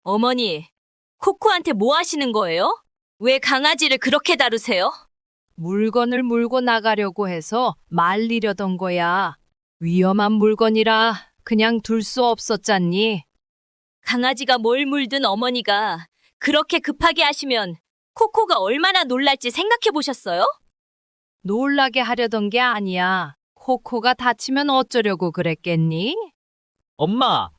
어머니, 코코한테 뭐 하시는 거예요? 왜 강아지를 그렇게 다루세요? 물건을 물고 나가려고 해서 말리려던 거야. 위험한 물건이라 그냥 둘 수 없었잖니. 강아지가 뭘 물든 어머니가 그렇게 급하게 하시면 코코가 얼마나 놀랄지 생각해 보셨어요? 놀라게 하려던 게 아니야. 코코가 다치면 어쩌려고 그랬겠니? 엄마,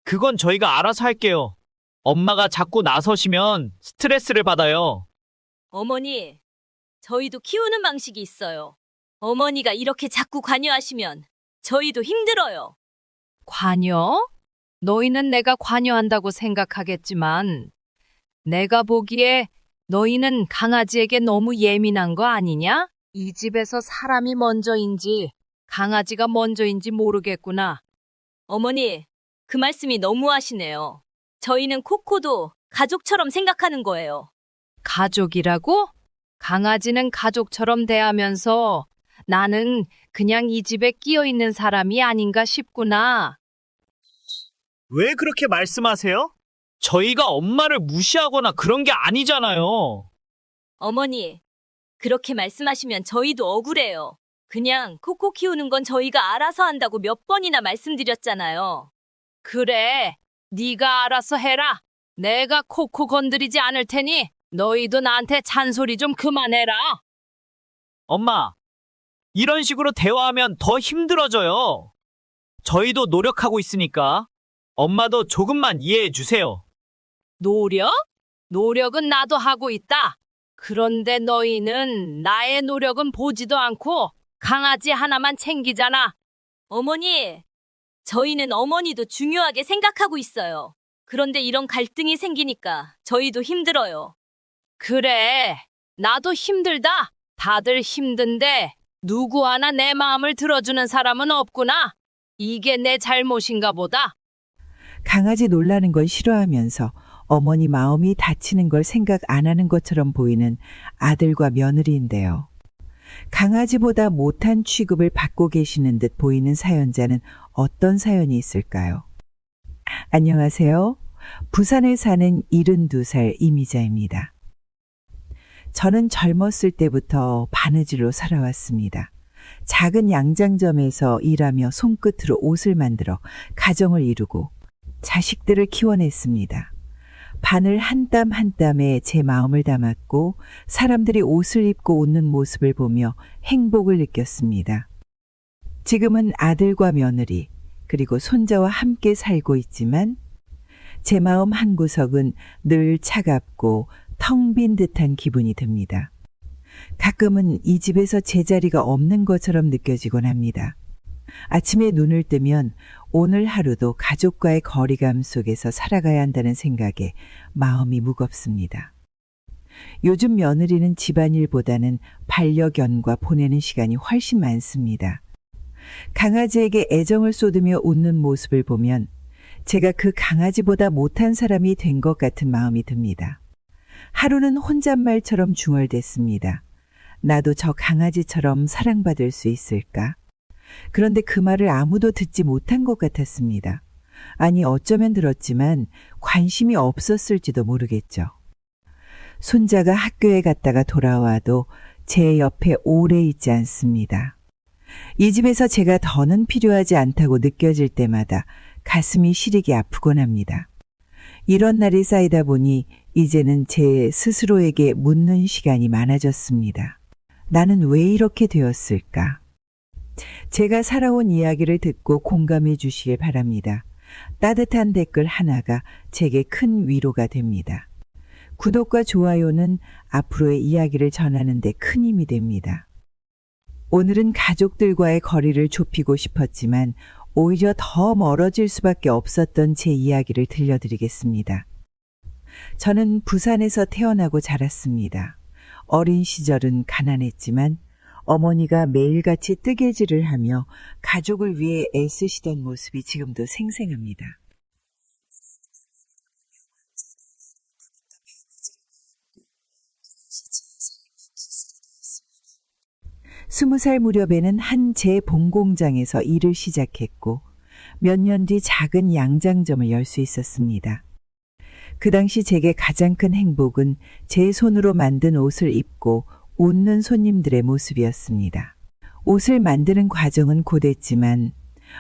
그건 저희가 알아서 할게요. 엄마가 자꾸 나서시면 스트레스를 받아요. 어머니, 저희도 키우는 방식이 있어요. 어머니가 이렇게 자꾸 관여하시면 저희도 힘들어요. 관여? 너희는 내가 관여한다고 생각하겠지만 내가 보기에 너희는 강아지에게 너무 예민한 거 아니냐? 이 집에서 사람이 먼저인지 강아지가 먼저인지 모르겠구나. 어머니, 그 말씀이 너무하시네요. 저희는 코코도 가족처럼 생각하는 거예요. 가족이라고? 강아지는 가족처럼 대하면서 나는 그냥 이 집에 끼어 있는 사람이 아닌가 싶구나. 왜 그렇게 말씀하세요? 저희가 엄마를 무시하거나 그런 게 아니잖아요. 어머니, 그렇게 말씀하시면 저희도 억울해요. 그냥 코코 키우는 건 저희가 알아서 한다고 몇 번이나 말씀드렸잖아요. 그래, 네가 알아서 해라. 내가 코코 건드리지 않을 테니 너희도 나한테 잔소리 좀 그만해라. 엄마, 이런 식으로 대화하면 더 힘들어져요. 저희도 노력하고 있으니까 엄마도 조금만 이해해 주세요. 노력? 노력은 나도 하고 있다. 그런데 너희는 나의 노력은 보지도 않고 강아지 하나만 챙기잖아. 어머니, 저희는 어머니도 중요하게 생각하고 있어요. 그런데 이런 갈등이 생기니까 저희도 힘들어요. 그래, 나도 힘들다. 다들 힘든데 누구 하나 내 마음을 들어주는 사람은 없구나. 이게 내 잘못인가 보다. 강아지 놀라는 걸 싫어하면서 어머니 마음이 다치는 걸 생각 안 하는 것처럼 보이는 아들과 며느리인데요. 강아지보다 못한 취급을 받고 계시는 듯 보이는 사연자는 어떤 사연이 있을까요? 안녕하세요. 부산에 사는 72살 이미자입니다. 저는 젊었을 때부터 바느질로 살아왔습니다. 작은 양장점에서 일하며 손끝으로 옷을 만들어 가정을 이루고 자식들을 키워냈습니다. 바늘 한 땀 한 땀에 제 마음을 담았고 사람들이 옷을 입고 웃는 모습을 보며 행복을 느꼈습니다. 지금은 아들과 며느리 그리고 손자와 함께 살고 있지만 제 마음 한구석은 늘 차갑고 텅 빈 듯한 기분이 듭니다. 가끔은 이 집에서 제자리가 없는 것처럼 느껴지곤 합니다. 아침에 눈을 뜨면 오늘 하루도 가족과의 거리감 속에서 살아가야 한다는 생각에 마음이 무겁습니다. 요즘 며느리는 집안일보다는 반려견과 보내는 시간이 훨씬 많습니다. 강아지에게 애정을 쏟으며 웃는 모습을 보면 제가 그 강아지보다 못한 사람이 된 것 같은 마음이 듭니다. 하루는 혼잣말처럼 중얼댔습니다. 나도 저 강아지처럼 사랑받을 수 있을까? 그런데 그 말을 아무도 듣지 못한 것 같았습니다. 아니 어쩌면 들었지만 관심이 없었을지도 모르겠죠. 손자가 학교에 갔다가 돌아와도 제 옆에 오래 있지 않습니다. 이 집에서 제가 더는 필요하지 않다고 느껴질 때마다 가슴이 시리게 아프곤 합니다. 이런 날이 쌓이다 보니 이제는 제 스스로에게 묻는 시간이 많아졌습니다. 나는 왜 이렇게 되었을까? 제가 살아온 이야기를 듣고 공감해 주시길 바랍니다. 따뜻한 댓글 하나가 제게 큰 위로가 됩니다. 구독과 좋아요는 앞으로의 이야기를 전하는 데 큰 힘이 됩니다. 오늘은 가족들과의 거리를 좁히고 싶었지만 오히려 더 멀어질 수밖에 없었던 제 이야기를 들려드리겠습니다. 저는 부산에서 태어나고 자랐습니다. 어린 시절은 가난했지만 어머니가 매일같이 뜨개질을 하며 가족을 위해 애쓰시던 모습이 지금도 생생합니다. 20살 무렵에는 한 재봉공장에서 일을 시작했고 몇 년 뒤 작은 양장점을 열 수 있었습니다. 그 당시 제게 가장 큰 행복은 제 손으로 만든 옷을 입고 웃는 손님들의 모습이었습니다. 옷을 만드는 과정은 고됐지만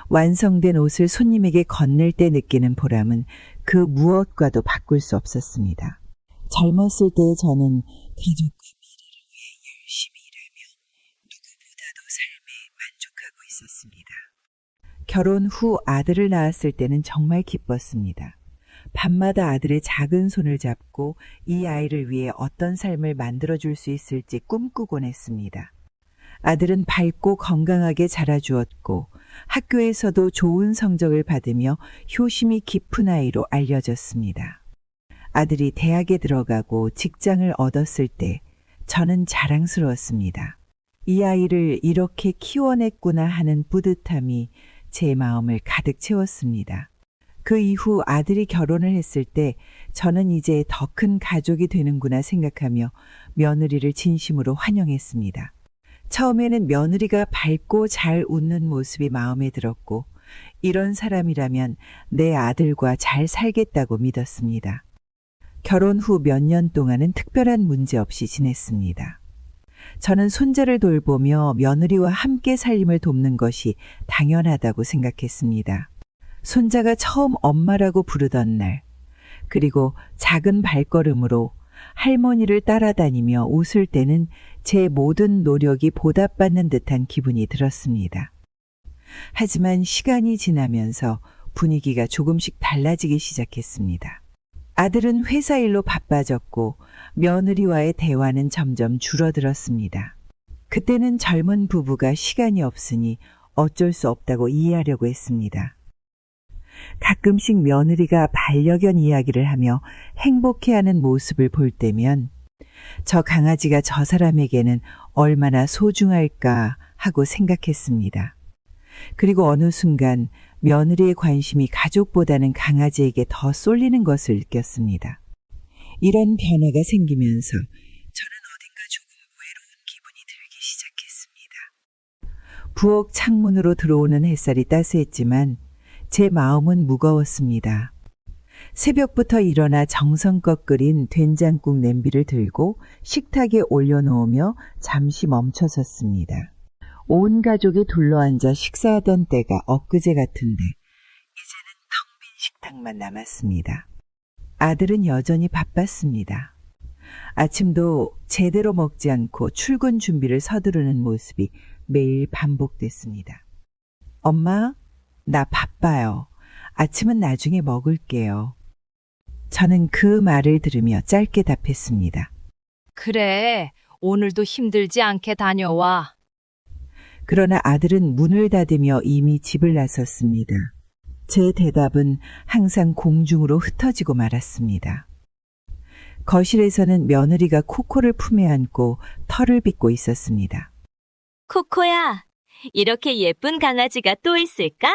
완성된 옷을 손님에게 건넬 때 느끼는 보람은 그 무엇과도 바꿀 수 없었습니다. 젊었을 때의 저는 가족과 미래를 위해 열심히 일하며 누구보다도 삶에 만족하고 있었습니다. 결혼 후 아들을 낳았을 때는 정말 기뻤습니다. 밤마다 아들의 작은 손을 잡고 이 아이를 위해 어떤 삶을 만들어줄 수 있을지 꿈꾸곤 했습니다. 아들은 밝고 건강하게 자라주었고 학교에서도 좋은 성적을 받으며 효심이 깊은 아이로 알려졌습니다. 아들이 대학에 들어가고 직장을 얻었을 때 저는 자랑스러웠습니다. 이 아이를 이렇게 키워냈구나 하는 뿌듯함이 제 마음을 가득 채웠습니다. 그 이후 아들이 결혼을 했을 때 저는 이제 더 큰 가족이 되는구나 생각하며 며느리를 진심으로 환영했습니다. 처음에는 며느리가 밝고 잘 웃는 모습이 마음에 들었고 이런 사람이라면 내 아들과 잘 살겠다고 믿었습니다. 결혼 후 몇 년 동안은 특별한 문제 없이 지냈습니다. 저는 손자를 돌보며 며느리와 함께 살림을 돕는 것이 당연하다고 생각했습니다. 손자가 처음 엄마라고 부르던 날, 그리고 작은 발걸음으로 할머니를 따라다니며 웃을 때는 제 모든 노력이 보답받는 듯한 기분이 들었습니다. 하지만 시간이 지나면서 분위기가 조금씩 달라지기 시작했습니다. 아들은 회사 일로 바빠졌고 며느리와의 대화는 점점 줄어들었습니다. 그때는 젊은 부부가 시간이 없으니 어쩔 수 없다고 이해하려고 했습니다. 가끔씩 며느리가 반려견 이야기를 하며 행복해하는 모습을 볼 때면 저 강아지가 저 사람에게는 얼마나 소중할까 하고 생각했습니다. 그리고 어느 순간 며느리의 관심이 가족보다는 강아지에게 더 쏠리는 것을 느꼈습니다. 이런 변화가 생기면서 저는 어딘가 조금 외로운 기분이 들기 시작했습니다. 부엌 창문으로 들어오는 햇살이 따스했지만 제 마음은 무거웠습니다. 새벽부터 일어나 정성껏 끓인 된장국 냄비를 들고 식탁에 올려놓으며 잠시 멈춰섰습니다. 온 가족이 둘러앉아 식사하던 때가 엊그제 같은데 이제는 텅 빈 식탁만 남았습니다. 아들은 여전히 바빴습니다. 아침도 제대로 먹지 않고 출근 준비를 서두르는 모습이 매일 반복됐습니다. 엄마, 나 바빠요. 아침은 나중에 먹을게요. 저는 그 말을 들으며 짧게 답했습니다. 그래, 오늘도 힘들지 않게 다녀와. 그러나 아들은 문을 닫으며 이미 집을 나섰습니다. 제 대답은 항상 공중으로 흩어지고 말았습니다. 거실에서는 며느리가 코코를 품에 안고 털을 빗고 있었습니다. 코코야, 이렇게 예쁜 강아지가 또 있을까?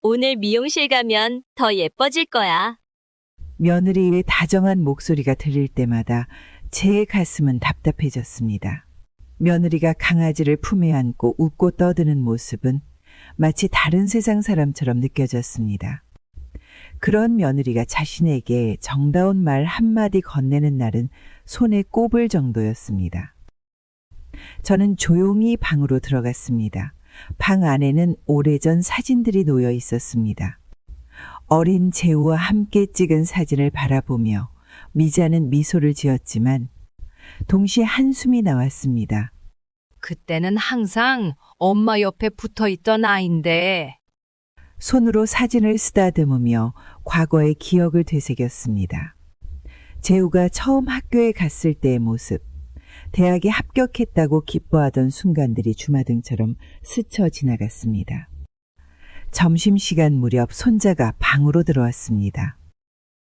오늘 미용실 가면 더 예뻐질 거야. 며느리의 다정한 목소리가 들릴 때마다 제 가슴은 답답해졌습니다. 며느리가 강아지를 품에 안고 웃고 떠드는 모습은 마치 다른 세상 사람처럼 느껴졌습니다. 그런 며느리가 자신에게 정다운 말 한마디 건네는 날은 손에 꼽을 정도였습니다. 저는 조용히 방으로 들어갔습니다. 방 안에는 오래전 사진들이 놓여 있었습니다. 어린 재우와 함께 찍은 사진을 바라보며 미자는 미소를 지었지만 동시에 한숨이 나왔습니다. 그때는 항상 엄마 옆에 붙어 있던 아인데. 손으로 사진을 쓰다듬으며 과거의 기억을 되새겼습니다. 재우가 처음 학교에 갔을 때의 모습, 대학에 합격했다고 기뻐하던 순간들이 주마등처럼 스쳐 지나갔습니다. 점심시간 무렵 손자가 방으로 들어왔습니다.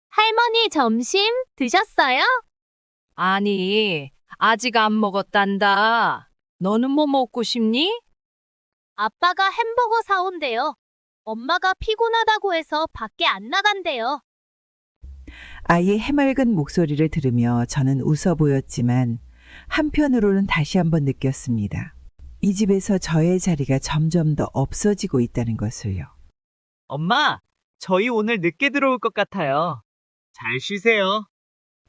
할머니 점심 드셨어요? 아니, 아직 안 먹었단다. 너는 뭐 먹고 싶니? 아빠가 햄버거 사온대요. 엄마가 피곤하다고 해서 밖에 안 나간대요. 아이의 해맑은 목소리를 들으며 저는 웃어 보였지만 한편으로는 다시 한번 느꼈습니다. 이 집에서 저의 자리가 점점 더 없어지고 있다는 것을요. 엄마, 저희 오늘 늦게 들어올 것 같아요. 잘 쉬세요.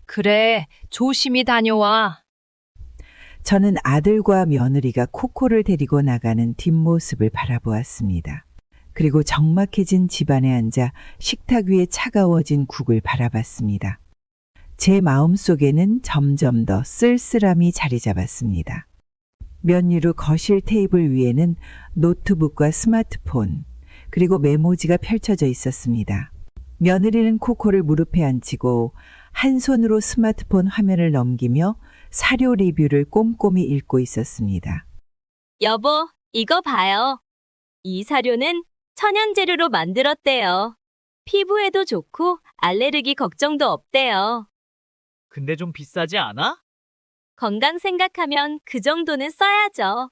그래, 조심히 다녀와. 저는 아들과 며느리가 코코를 데리고 나가는 뒷모습을 바라보았습니다. 그리고 적막해진 집안에 앉아 식탁 위에 차가워진 국을 바라봤습니다. 제 마음속에는 점점 더 쓸쓸함이 자리 잡았습니다. 면유로 거실 테이블 위에는 노트북과 스마트폰, 그리고 메모지가 펼쳐져 있었습니다. 며느리는 코코를 무릎에 앉히고 한 손으로 스마트폰 화면을 넘기며 사료 리뷰를 꼼꼼히 읽고 있었습니다. 여보, 이거 봐요. 이 사료는 천연 재료로 만들었대요. 피부에도 좋고 알레르기 걱정도 없대요. 근데 좀 비싸지 않아? 건강 생각하면 그 정도는 써야죠.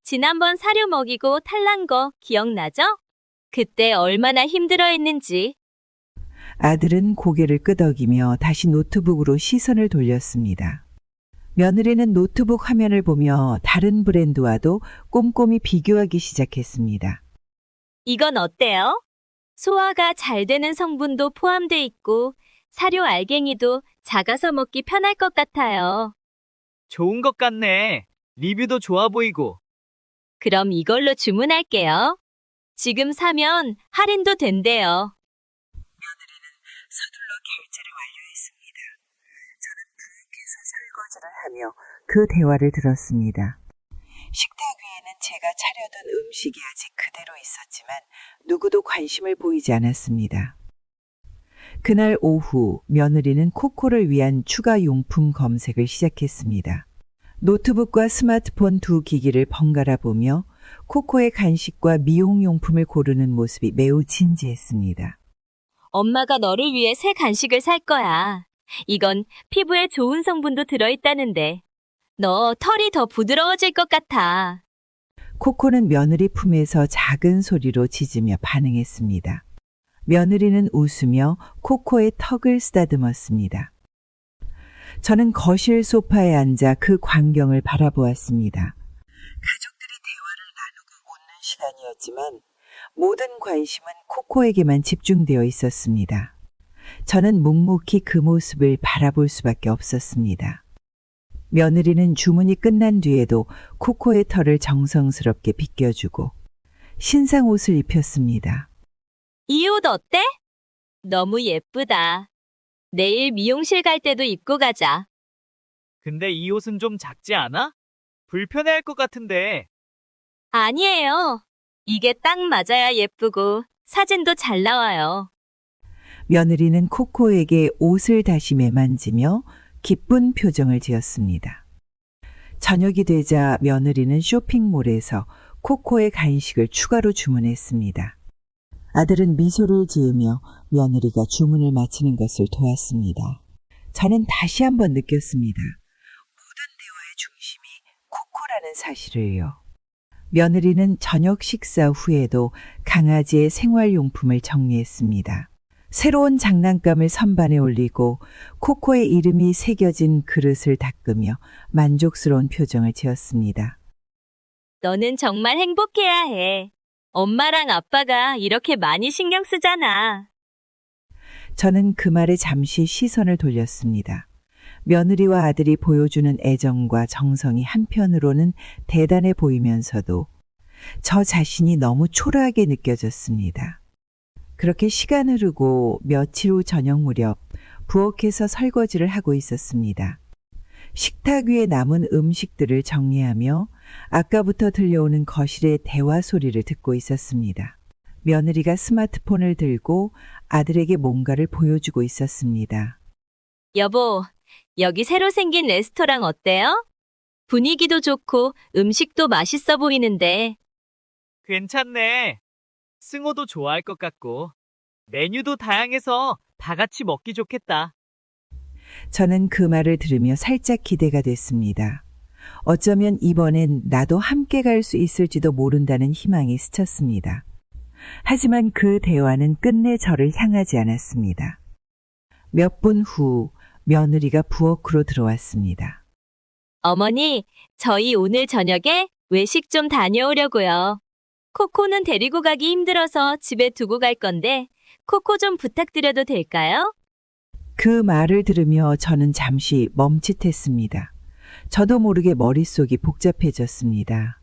지난번 사료 먹이고 탈난 거 기억나죠? 그때 얼마나 힘들어했는지. 아들은 고개를 끄덕이며 다시 노트북으로 시선을 돌렸습니다. 며느리는 노트북 화면을 보며 다른 브랜드와도 꼼꼼히 비교하기 시작했습니다. 이건 어때요? 소화가 잘 되는 성분도 포함돼 있고 사료 알갱이도 작아서 먹기 편할 것 같아요. 좋은 것 같네. 리뷰도 좋아 보이고. 그럼 이걸로 주문할게요. 지금 사면 할인도 된대요. 서둘러 결제를 완료했습니다. 저는 부엌에서 설거지를 하며 그 대화를 들었습니다. 식탁 위에는 제가 차려둔 음식이 아직 그대로 있었지만 누구도 관심을 보이지 않았습니다. 그날 오후 며느리는 코코를 위한 추가 용품 검색을 시작했습니다. 노트북과 스마트폰 두 기기를 번갈아 보며 코코의 간식과 미용용품을 고르는 모습이 매우 진지했습니다. 엄마가 너를 위해 새 간식을 살 거야. 이건 피부에 좋은 성분도 들어있다는데. 너 털이 더 부드러워질 것 같아. 코코는 며느리 품에서 작은 소리로 짖으며 반응했습니다. 며느리는 웃으며 코코의 턱을 쓰다듬었습니다. 저는 거실 소파에 앉아 그 광경을 바라보았습니다. 가족들이 대화를 나누고 웃는 시간이었지만 모든 관심은 코코에게만 집중되어 있었습니다. 저는 묵묵히 그 모습을 바라볼 수밖에 없었습니다. 며느리는 주문이 끝난 뒤에도 코코의 털을 정성스럽게 빗겨주고 신상 옷을 입혔습니다. 이 옷 어때? 너무 예쁘다. 내일 미용실 갈 때도 입고 가자. 근데 이 옷은 좀 작지 않아? 불편해할 것 같은데. 아니에요. 이게 딱 맞아야 예쁘고 사진도 잘 나와요. 며느리는 코코에게 옷을 다시 매만지며 기쁜 표정을 지었습니다. 저녁이 되자 며느리는 쇼핑몰에서 코코의 간식을 추가로 주문했습니다. 아들은 미소를 지으며 며느리가 주문을 마치는 것을 도왔습니다. 저는 다시 한번 느꼈습니다. 모든 대화의 중심이 코코라는 사실을요. 며느리는 저녁 식사 후에도 강아지의 생활용품을 정리했습니다. 새로운 장난감을 선반에 올리고 코코의 이름이 새겨진 그릇을 닦으며 만족스러운 표정을 지었습니다. 너는 정말 행복해야 해. 엄마랑 아빠가 이렇게 많이 신경 쓰잖아. 저는 그 말에 잠시 시선을 돌렸습니다. 며느리와 아들이 보여주는 애정과 정성이 한편으로는 대단해 보이면서도 저 자신이 너무 초라하게 느껴졌습니다. 그렇게 시간 흐르고 며칠 후 저녁 무렵 부엌에서 설거지를 하고 있었습니다. 식탁 위에 남은 음식들을 정리하며 아까부터 들려오는 거실의 대화 소리를 듣고 있었습니다. 며느리가 스마트폰을 들고 아들에게 뭔가를 보여주고 있었습니다. 여보, 여기 새로 생긴 레스토랑 어때요? 분위기도 좋고 음식도 맛있어 보이는데. 괜찮네. 승호도 좋아할 것 같고. 메뉴도 다양해서 다 같이 먹기 좋겠다. 저는 그 말을 들으며 살짝 기대가 됐습니다. 어쩌면 이번엔 나도 함께 갈 수 있을지도 모른다는 희망이 스쳤습니다. 하지만 그 대화는 끝내 저를 향하지 않았습니다. 몇 분 후 며느리가 부엌으로 들어왔습니다. 어머니, 저희 오늘 저녁에 외식 좀 다녀오려고요. 코코는 데리고 가기 힘들어서 집에 두고 갈 건데 코코 좀 부탁드려도 될까요? 그 말을 들으며 저는 잠시 멈칫했습니다. 저도 모르게 머릿속이 복잡해졌습니다.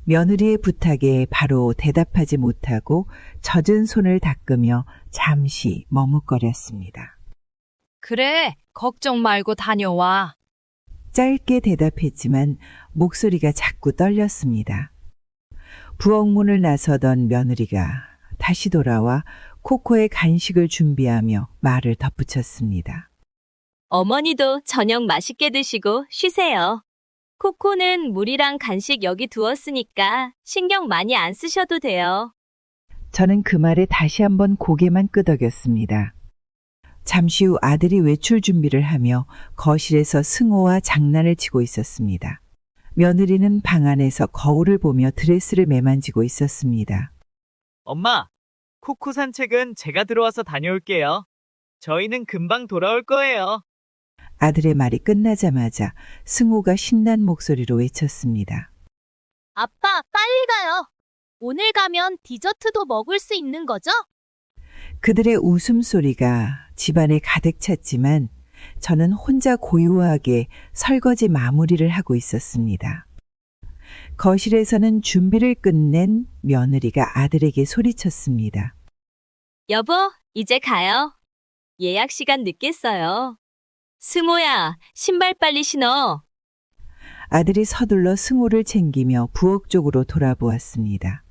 며느리의 부탁에 바로 대답하지 못하고 젖은 손을 닦으며 잠시 머뭇거렸습니다. 그래, 걱정 말고 다녀와. 짧게 대답했지만 목소리가 자꾸 떨렸습니다. 부엌문을 나서던 며느리가 다시 돌아와 코코의 간식을 준비하며 말을 덧붙였습니다. 어머니도 저녁 맛있게 드시고 쉬세요. 코코는 물이랑 간식 여기 두었으니까 신경 많이 안 쓰셔도 돼요. 저는 그 말에 다시 한번 고개만 끄덕였습니다. 잠시 후 아들이 외출 준비를 하며 거실에서 승호와 장난을 치고 있었습니다. 며느리는 방 안에서 거울을 보며 드레스를 매만지고 있었습니다. 엄마, 코코 산책은 제가 들어와서 다녀올게요. 저희는 금방 돌아올 거예요. 아들의 말이 끝나자마자 승호가 신난 목소리로 외쳤습니다. 아빠, 빨리 가요. 오늘 가면 디저트도 먹을 수 있는 거죠? 그들의 웃음소리가 집안에 가득 찼지만 저는 혼자 고요하게 설거지 마무리를 하고 있었습니다. 거실에서는 준비를 끝낸 며느리가 아들에게 소리쳤습니다. 여보, 이제 가요. 예약 시간 늦겠어요. 승호야, 신발 빨리 신어. 아들이 서둘러 승호를 챙기며 부엌 쪽으로 돌아보았습니다.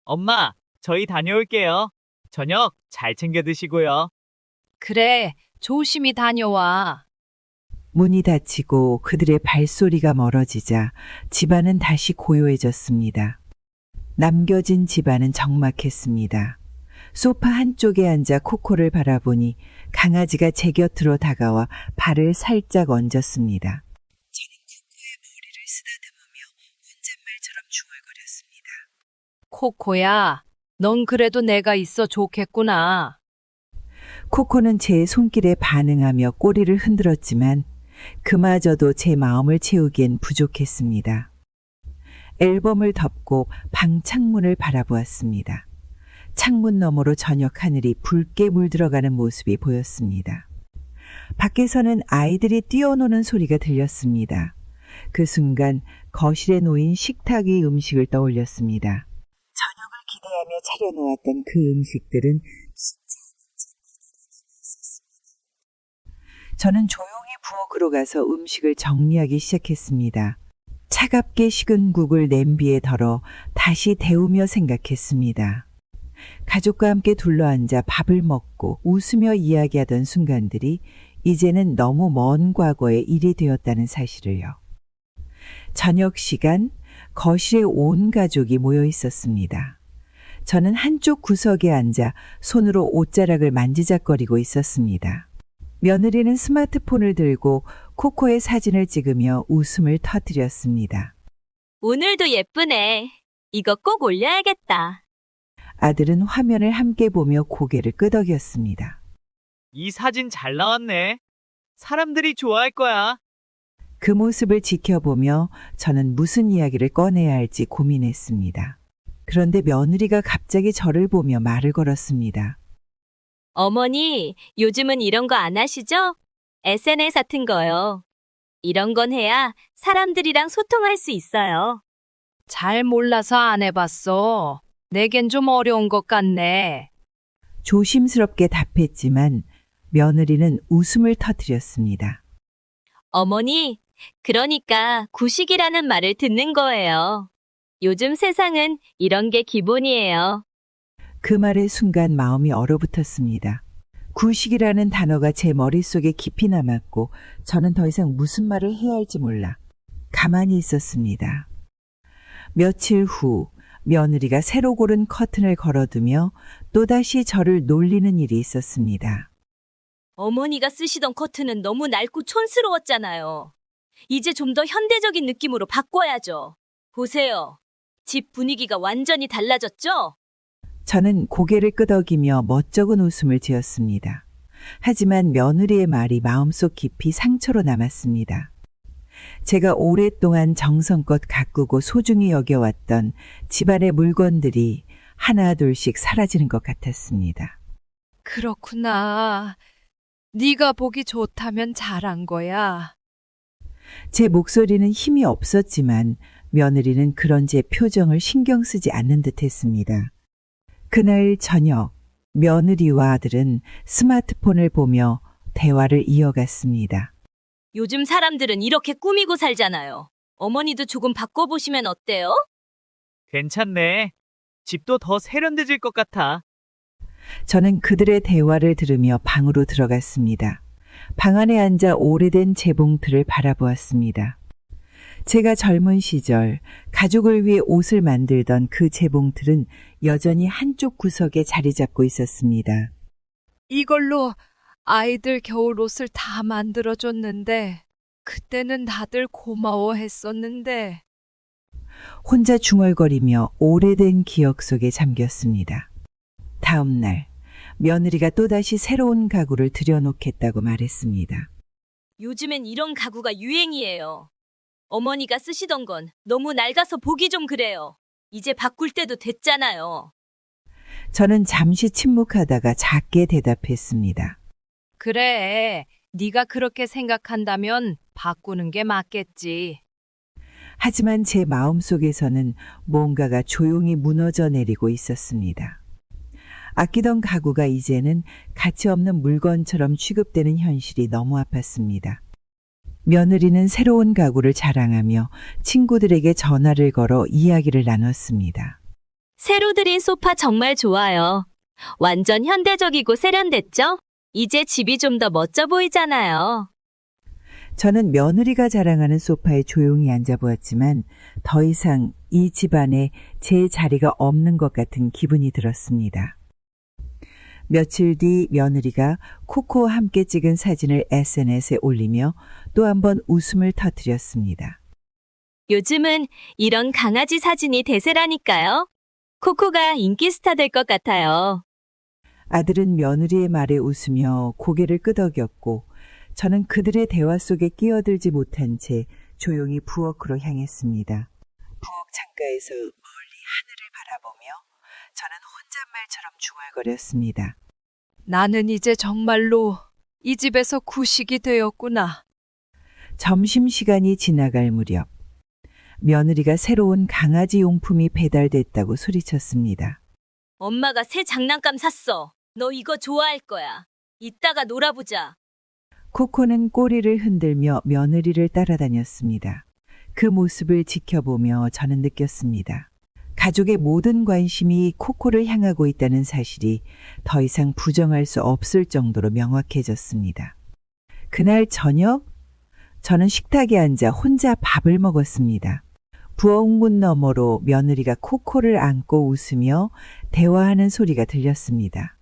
엄마, 저희 다녀올게요. 저녁 잘 챙겨 드시고요. 그래, 조심히 다녀와. 문이 닫히고 그들의 발소리가 멀어지자 집안은 다시 고요해졌습니다. 남겨진 집안은 적막했습니다. 소파 한쪽에 앉아 코코를 바라보니 강아지가 제 곁으로 다가와 발을 살짝 얹었습니다. 저는 코코의 머리를 쓰다듬으며 혼잣말처럼 중얼거렸습니다. 코코야, 넌 그래도 내가 있어 좋겠구나. 코코는 제 손길에 반응하며 꼬리를 흔들었지만 그마저도 제 마음을 채우기엔 부족했습니다. 앨범을 덮고 방 창문을 바라보았습니다. 창문 너머로 저녁 하늘이 붉게 물들어가는 모습이 보였습니다. 밖에서는 아이들이 뛰어노는 소리가 들렸습니다. 그 순간 거실에 놓인 식탁 위 음식을 떠올렸습니다. 저녁을 기대하며 차려놓았던 그 음식들은 저는 조용히 부엌으로 가서 음식을 정리하기 시작했습니다. 차갑게 식은 국을 냄비에 덜어 다시 데우며 생각했습니다. 가족과 함께 둘러앉아 밥을 먹고 웃으며 이야기하던 순간들이 이제는 너무 먼 과거의 일이 되었다는 사실을요. 저녁 시간 거실에 온 가족이 모여 있었습니다. 저는 한쪽 구석에 앉아 손으로 옷자락을 만지작거리고 있었습니다. 며느리는 스마트폰을 들고 코코의 사진을 찍으며 웃음을 터뜨렸습니다. 오늘도 예쁘네. 이거 꼭 올려야겠다. 아들은 화면을 함께 보며 고개를 끄덕였습니다. 이 사진 잘 나왔네. 사람들이 좋아할 거야. 그 모습을 지켜보며 저는 무슨 이야기를 꺼내야 할지 고민했습니다. 그런데 며느리가 갑자기 저를 보며 말을 걸었습니다. 어머니, 요즘은 이런 거 안 하시죠? SNS 같은 거요. 이런 건 해야 사람들이랑 소통할 수 있어요. 잘 몰라서 안 해봤어. 내겐 좀 어려운 것 같네. 조심스럽게 답했지만 며느리는 웃음을 터뜨렸습니다. 어머니, 그러니까 구식이라는 말을 듣는 거예요. 요즘 세상은 이런 게 기본이에요. 그 말의 순간 마음이 얼어붙었습니다. 구식이라는 단어가 제 머릿속에 깊이 남았고 저는 더 이상 무슨 말을 해야 할지 몰라 가만히 있었습니다. 며칠 후 며느리가 새로 고른 커튼을 걸어두며 또다시 저를 놀리는 일이 있었습니다. 어머니가 쓰시던 커튼은 너무 낡고 촌스러웠잖아요. 이제 좀 더 현대적인 느낌으로 바꿔야죠. 보세요. 집 분위기가 완전히 달라졌죠? 저는 고개를 끄덕이며 멋쩍은 웃음을 지었습니다. 하지만 며느리의 말이 마음속 깊이 상처로 남았습니다. 제가 오랫동안 정성껏 가꾸고 소중히 여겨왔던 집안의 물건들이 하나 둘씩 사라지는 것 같았습니다. 그렇구나. 네가 보기 좋다면 잘한 거야. 제 목소리는 힘이 없었지만 며느리는 그런 제 표정을 신경 쓰지 않는 듯 했습니다. 그날 저녁, 며느리와 아들은 스마트폰을 보며 대화를 이어갔습니다. 요즘 사람들은 이렇게 꾸미고 살잖아요. 어머니도 조금 바꿔보시면 어때요? 괜찮네. 집도 더 세련돼질 것 같아. 저는 그들의 대화를 들으며 방으로 들어갔습니다. 방 안에 앉아 오래된 재봉틀을 바라보았습니다. 제가 젊은 시절 가족을 위해 옷을 만들던 그 재봉틀은 여전히 한쪽 구석에 자리 잡고 있었습니다. 이걸로 아이들 겨울 옷을 다 만들어줬는데 그때는 다들 고마워했었는데. 혼자 중얼거리며 오래된 기억 속에 잠겼습니다. 다음 날 며느리가 또다시 새로운 가구를 들여놓겠다고 말했습니다. 요즘엔 이런 가구가 유행이에요. 어머니가 쓰시던 건 너무 낡아서 보기 좀 그래요. 이제 바꿀 때도 됐잖아요. 저는 잠시 침묵하다가 작게 대답했습니다. 그래, 네가 그렇게 생각한다면 바꾸는 게 맞겠지. 하지만 제 마음속에서는 뭔가가 조용히 무너져 내리고 있었습니다. 아끼던 가구가 이제는 가치 없는 물건처럼 취급되는 현실이 너무 아팠습니다. 며느리는 새로운 가구를 자랑하며 친구들에게 전화를 걸어 이야기를 나눴습니다. 새로 들인 소파 정말 좋아요. 완전 현대적이고 세련됐죠? 이제 집이 좀 더 멋져 보이잖아요. 저는 며느리가 자랑하는 소파에 조용히 앉아보았지만 더 이상 이 집안에 제 자리가 없는 것 같은 기분이 들었습니다. 며칠 뒤 며느리가 코코와 함께 찍은 사진을 SNS에 올리며 또 한 번 웃음을 터뜨렸습니다. 요즘은 이런 강아지 사진이 대세라니까요. 코코가 인기 스타 될 것 같아요. 아들은 며느리의 말에 웃으며 고개를 끄덕였고 저는 그들의 대화 속에 끼어들지 못한 채 조용히 부엌으로 향했습니다. 부엌 창가에서 멀리 하늘을 바라보며 저는 혼잣말처럼 중얼거렸습니다. 나는 이제 정말로 이 집에서 구식이 되었구나. 점심시간이 지나갈 무렵 며느리가 새로운 강아지 용품이 배달됐다고 소리쳤습니다. 엄마가 새 장난감 샀어. 너 이거 좋아할 거야. 이따가 놀아보자. 코코는 꼬리를 흔들며 며느리를 따라다녔습니다. 그 모습을 지켜보며 저는 느꼈습니다. 가족의 모든 관심이 코코를 향하고 있다는 사실이 더 이상 부정할 수 없을 정도로 명확해졌습니다. 그날 저녁, 저는 식탁에 앉아 혼자 밥을 먹었습니다. 부엌문 너머로 며느리가 코코를 안고 웃으며 대화하는 소리가 들렸습니다.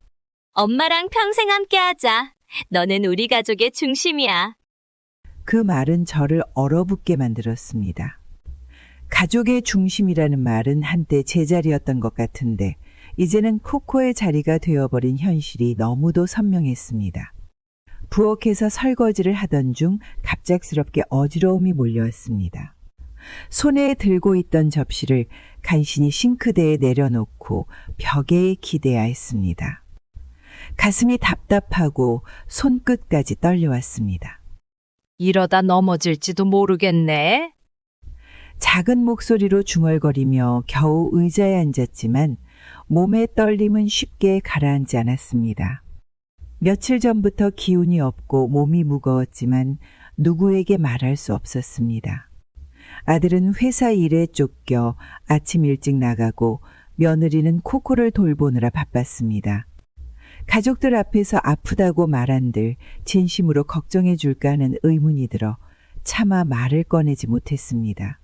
엄마랑 평생 함께 하자. 너는 우리 가족의 중심이야. 그 말은 저를 얼어붙게 만들었습니다. 가족의 중심이라는 말은 한때 제자리였던 것 같은데 이제는 코코의 자리가 되어버린 현실이 너무도 선명했습니다. 부엌에서 설거지를 하던 중 갑작스럽게 어지러움이 몰려왔습니다. 손에 들고 있던 접시를 간신히 싱크대에 내려놓고 벽에 기대야 했습니다. 가슴이 답답하고 손끝까지 떨려왔습니다. 이러다 넘어질지도 모르겠네. 작은 목소리로 중얼거리며 겨우 의자에 앉았지만 몸의 떨림은 쉽게 가라앉지 않았습니다. 며칠 전부터 기운이 없고 몸이 무거웠지만 누구에게 말할 수 없었습니다. 아들은 회사 일에 쫓겨 아침 일찍 나가고 며느리는 코코를 돌보느라 바빴습니다. 가족들 앞에서 아프다고 말한들 진심으로 걱정해 줄까 하는 의문이 들어 차마 말을 꺼내지 못했습니다.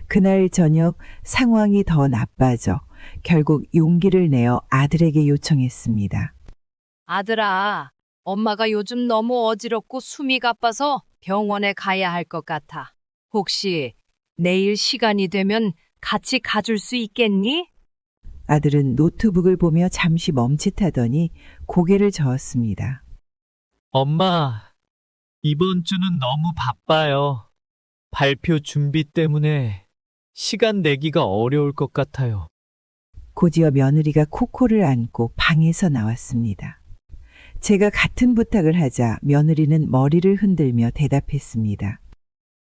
그날 저녁 상황이 더 나빠져 결국 용기를 내어 아들에게 요청했습니다. 아들아, 엄마가 요즘 너무 어지럽고 숨이 가빠서 병원에 가야 할 것 같아. 혹시 내일 시간이 되면 같이 가줄 수 있겠니? 아들은 노트북을 보며 잠시 멈칫하더니 고개를 저었습니다. 엄마, 이번 주는 너무 바빠요. 발표 준비 때문에 시간 내기가 어려울 것 같아요. 곧이어 며느리가 코코를 안고 방에서 나왔습니다. 제가 같은 부탁을 하자 며느리는 머리를 흔들며 대답했습니다.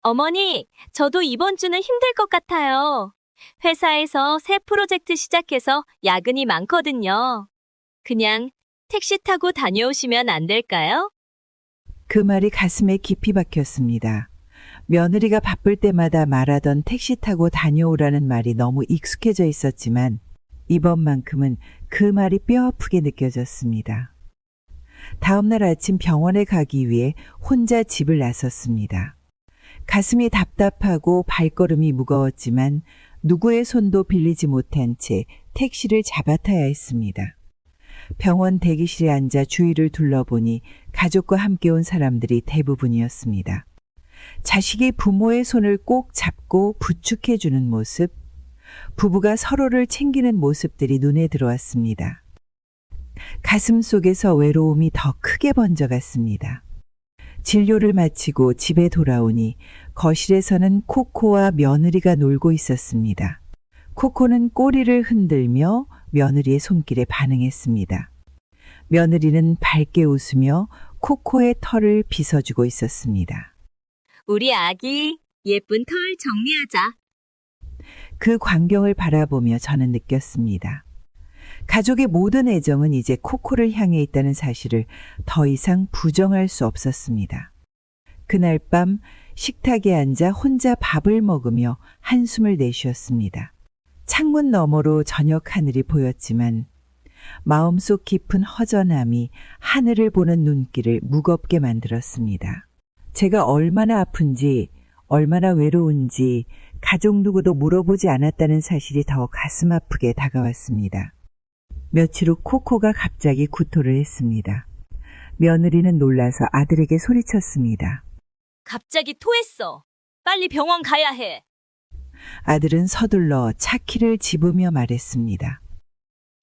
어머니, 저도 이번 주는 힘들 것 같아요. 회사에서 새 프로젝트 시작해서 야근이 많거든요. 그냥 택시 타고 다녀오시면 안 될까요? 그 말이 가슴에 깊이 박혔습니다. 며느리가 바쁠 때마다 말하던 택시 타고 다녀오라는 말이 너무 익숙해져 있었지만 이번만큼은 그 말이 뼈아프게 느껴졌습니다. 다음 날 아침 병원에 가기 위해 혼자 집을 나섰습니다. 가슴이 답답하고 발걸음이 무거웠지만 누구의 손도 빌리지 못한 채 택시를 잡아타야 했습니다. 병원 대기실에 앉아 주위를 둘러보니 가족과 함께 온 사람들이 대부분이었습니다. 자식이 부모의 손을 꼭 잡고 부축해주는 모습, 부부가 서로를 챙기는 모습들이 눈에 들어왔습니다. 가슴 속에서 외로움이 더 크게 번져갔습니다. 진료를 마치고 집에 돌아오니 거실에서는 코코와 며느리가 놀고 있었습니다. 코코는 꼬리를 흔들며 며느리의 손길에 반응했습니다. 며느리는 밝게 웃으며 코코의 털을 빗어주고 있었습니다. 우리 아기, 예쁜 털 정리하자. 그 광경을 바라보며 저는 느꼈습니다. 가족의 모든 애정은 이제 코코를 향해 있다는 사실을 더 이상 부정할 수 없었습니다. 그날 밤 식탁에 앉아 혼자 밥을 먹으며 한숨을 내쉬었습니다. 창문 너머로 저녁 하늘이 보였지만 마음속 깊은 허전함이 하늘을 보는 눈길을 무겁게 만들었습니다. 제가 얼마나 아픈지, 얼마나 외로운지 가족 누구도 물어보지 않았다는 사실이 더 가슴 아프게 다가왔습니다. 며칠 후 코코가 갑자기 구토를 했습니다. 며느리는 놀라서 아들에게 소리쳤습니다. 갑자기 토했어. 빨리 병원 가야 해. 아들은 서둘러 차키를 집으며 말했습니다.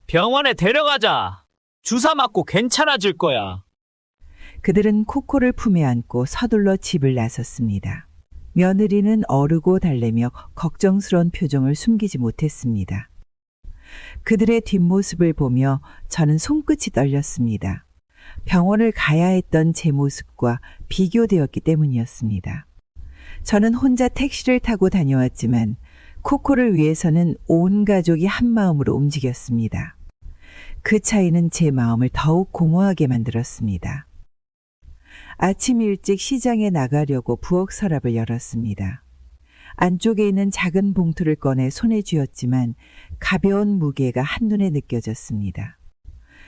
병원에 데려가자. 주사 맞고 괜찮아질 거야. 그들은 코코를 품에 안고 서둘러 집을 나섰습니다. 며느리는 어르고 달래며 걱정스러운 표정을 숨기지 못했습니다. 그들의 뒷모습을 보며 저는 손끝이 떨렸습니다. 병원을 가야 했던 제 모습과 비교되었기 때문이었습니다. 저는 혼자 택시를 타고 다녀왔지만 코코를 위해서는 온 가족이 한 마음으로 움직였습니다. 그 차이는 제 마음을 더욱 공허하게 만들었습니다. 아침 일찍 시장에 나가려고 부엌 서랍을 열었습니다. 안쪽에 있는 작은 봉투를 꺼내 손에 쥐었지만 가벼운 무게가 한눈에 느껴졌습니다.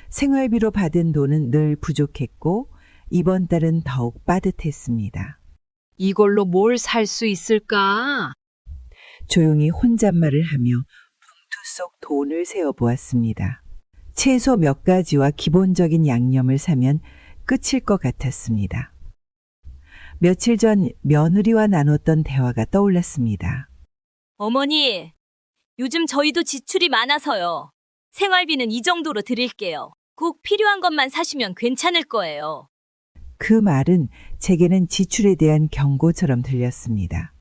생활비로 받은 돈은 늘 부족했고 이번 달은 더욱 빠듯했습니다. 이걸로 뭘 살 수 있을까? 조용히 혼잣말을 하며 봉투 속 돈을 세어보았습니다. 채소 몇 가지와 기본적인 양념을 사면 끝일 것 같았습니다. 며칠 전 며느리와 나눴던 대화가 떠올랐습니다. 어머니, 요즘 저희도 지출이 많아서요. 생활비는 이 정도로 드릴게요. 꼭 필요한 것만 사시면 괜찮을 거예요. 그 말은 제게는 지출에 대한 경고처럼 들렸습니다.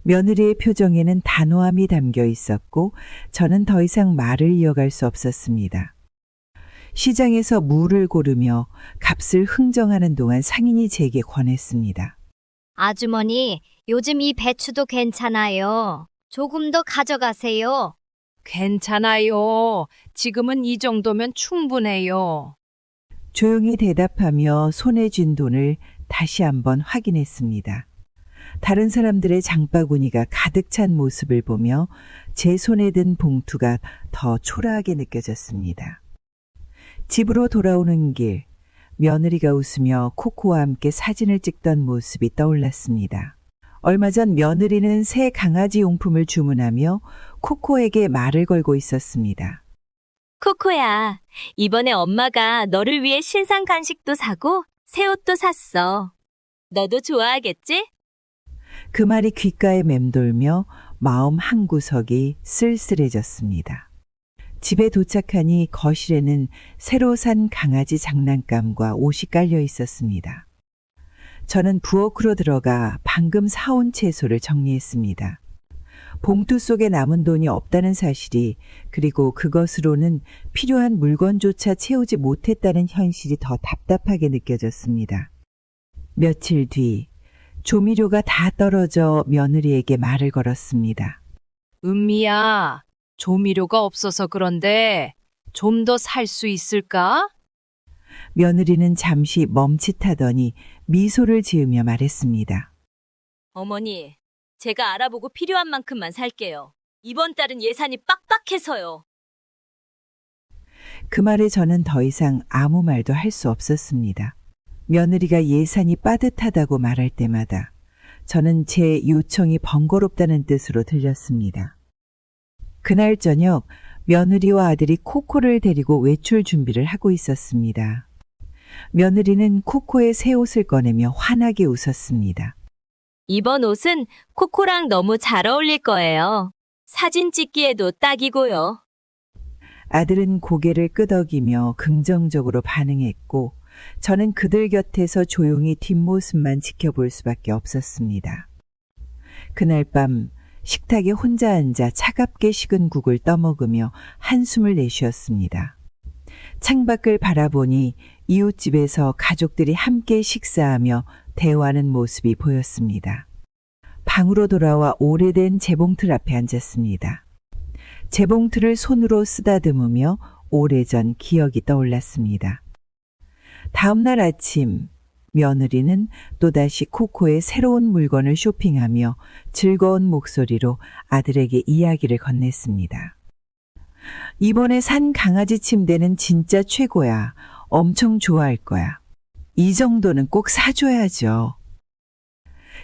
며느리의 표정에는 단호함이 담겨 있었고 저는 더 이상 말을 이어갈 수 없었습니다. 시장에서 무를 고르며 값을 흥정하는 동안 상인이 제게 권했습니다. 아주머니, 요즘 이 배추도 괜찮아요. 조금 더 가져가세요. 괜찮아요. 지금은 이 정도면 충분해요. 조용히 대답하며 손에 쥔 돈을 다시 한번 확인했습니다. 다른 사람들의 장바구니가 가득 찬 모습을 보며 제 손에 든 봉투가 더 초라하게 느껴졌습니다. 집으로 돌아오는 길, 며느리가 웃으며 코코와 함께 사진을 찍던 모습이 떠올랐습니다. 얼마 전 며느리는 새 강아지 용품을 주문하며 코코에게 말을 걸고 있었습니다. 코코야, 이번에 엄마가 너를 위해 신상 간식도 사고 새 옷도 샀어. 너도 좋아하겠지? 그 말이 귓가에 맴돌며 마음 한구석이 쓸쓸해졌습니다. 집에 도착하니 거실에는 새로 산 강아지 장난감과 옷이 깔려 있었습니다. 저는 부엌으로 들어가 방금 사온 채소를 정리했습니다. 봉투 속에 남은 돈이 없다는 사실이, 그리고 그것으로는 필요한 물건조차 채우지 못했다는 현실이 더 답답하게 느껴졌습니다. 며칠 뒤, 조미료가 다 떨어져 며느리에게 말을 걸었습니다. 은미야, 조미료가 없어서 그런데 좀 더 살 수 있을까? 며느리는 잠시 멈칫하더니 미소를 지으며 말했습니다. 어머니, 제가 알아보고 필요한 만큼만 살게요. 이번 달은 예산이 빡빡해서요. 그 말에 저는 더 이상 아무 말도 할 수 없었습니다. 며느리가 예산이 빠듯하다고 말할 때마다 저는 제 요청이 번거롭다는 뜻으로 들렸습니다. 그날 저녁 며느리와 아들이 코코를 데리고 외출 준비를 하고 있었습니다. 며느리는 코코의 새 옷을 꺼내며 환하게 웃었습니다. 이번 옷은 코코랑 너무 잘 어울릴 거예요. 사진 찍기에도 딱이고요. 아들은 고개를 끄덕이며 긍정적으로 반응했고 저는 그들 곁에서 조용히 뒷모습만 지켜볼 수밖에 없었습니다. 그날 밤 식탁에 혼자 앉아 차갑게 식은 국을 떠먹으며 한숨을 내쉬었습니다. 창밖을 바라보니 이웃집에서 가족들이 함께 식사하며 대화하는 모습이 보였습니다. 방으로 돌아와 오래된 재봉틀 앞에 앉았습니다. 재봉틀을 손으로 쓰다듬으며 오래전 기억이 떠올랐습니다. 다음 날 아침 며느리는 또다시 코코의 새로운 물건을 쇼핑하며 즐거운 목소리로 아들에게 이야기를 건넸습니다. 이번에 산 강아지 침대는 진짜 최고야. 엄청 좋아할 거야. 이 정도는 꼭 사줘야죠.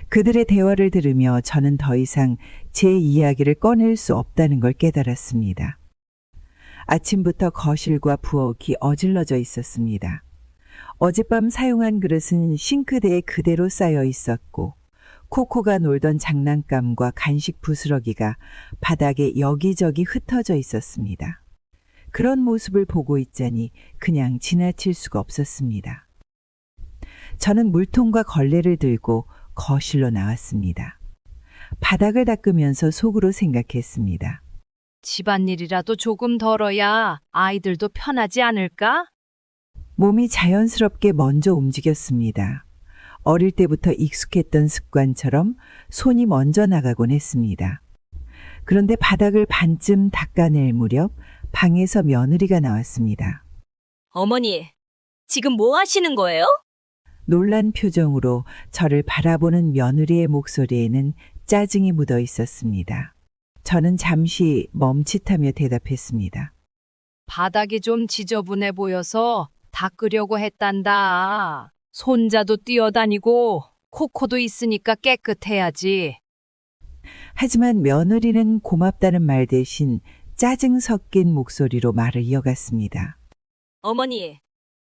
그들의 대화를 들으며 저는 더 이상 제 이야기를 꺼낼 수 없다는 걸 깨달았습니다. 아침부터 거실과 부엌이 어질러져 있었습니다. 어젯밤 사용한 그릇은 싱크대에 그대로 쌓여 있었고 코코가 놀던 장난감과 간식 부스러기가 바닥에 여기저기 흩어져 있었습니다. 그런 모습을 보고 있자니 그냥 지나칠 수가 없었습니다. 저는 물통과 걸레를 들고 거실로 나왔습니다. 바닥을 닦으면서 속으로 생각했습니다. 집안일이라도 조금 덜어야 아이들도 편하지 않을까? 몸이 자연스럽게 먼저 움직였습니다. 어릴 때부터 익숙했던 습관처럼 손이 먼저 나가곤 했습니다. 그런데 바닥을 반쯤 닦아낼 무렵 방에서 며느리가 나왔습니다. 어머니, 지금 뭐 하시는 거예요? 놀란 표정으로 저를 바라보는 며느리의 목소리에는 짜증이 묻어 있었습니다. 저는 잠시 멈칫하며 대답했습니다. 바닥이 좀 지저분해 보여서 닦으려고 했단다. 손자도 뛰어다니고 코코도 있으니까 깨끗해야지. 하지만 며느리는 고맙다는 말 대신 짜증 섞인 목소리로 말을 이어갔습니다. 어머니,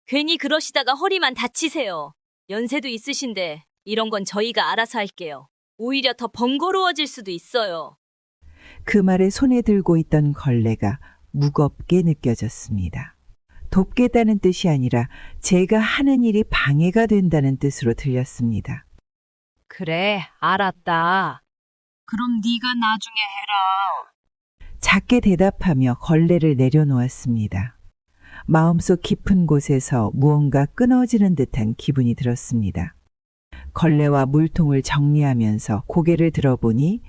괜히 그러시다가 허리만 다치세요. 연세도 있으신데 이런 건 저희가 알아서 할게요. 오히려 더 번거로워질 수도 있어요. 그 말에 손에 들고 있던 걸레가 무겁게 느껴졌습니다. 돕겠다는 뜻이 아니라 제가 하는 일이 방해가 된다는 뜻으로 들렸습니다. 그래, 알았다. 그럼 네가 나중에 해라. 작게 대답하며 걸레를 내려놓았습니다. 마음속 깊은 곳에서 무언가 끊어지는 듯한 기분이 들었습니다. 걸레와 물통을 정리하면서 고개를 들어보니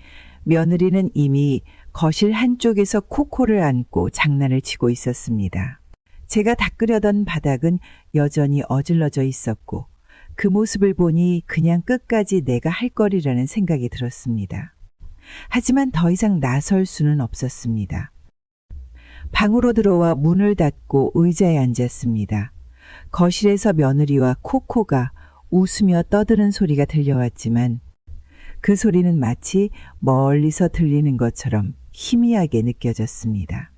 며느리는 이미 거실 한쪽에서 코코를 안고 장난을 치고 있었습니다. 제가 닦으려던 바닥은 여전히 어질러져 있었고 그 모습을 보니 그냥 끝까지 내가 할 거리라는 생각이 들었습니다. 하지만 더 이상 나설 수는 없었습니다. 방으로 들어와 문을 닫고 의자에 앉았습니다. 거실에서 며느리와 코코가 웃으며 떠드는 소리가 들려왔지만 그 소리는 마치 멀리서 들리는 것처럼 희미하게 느껴졌습니다.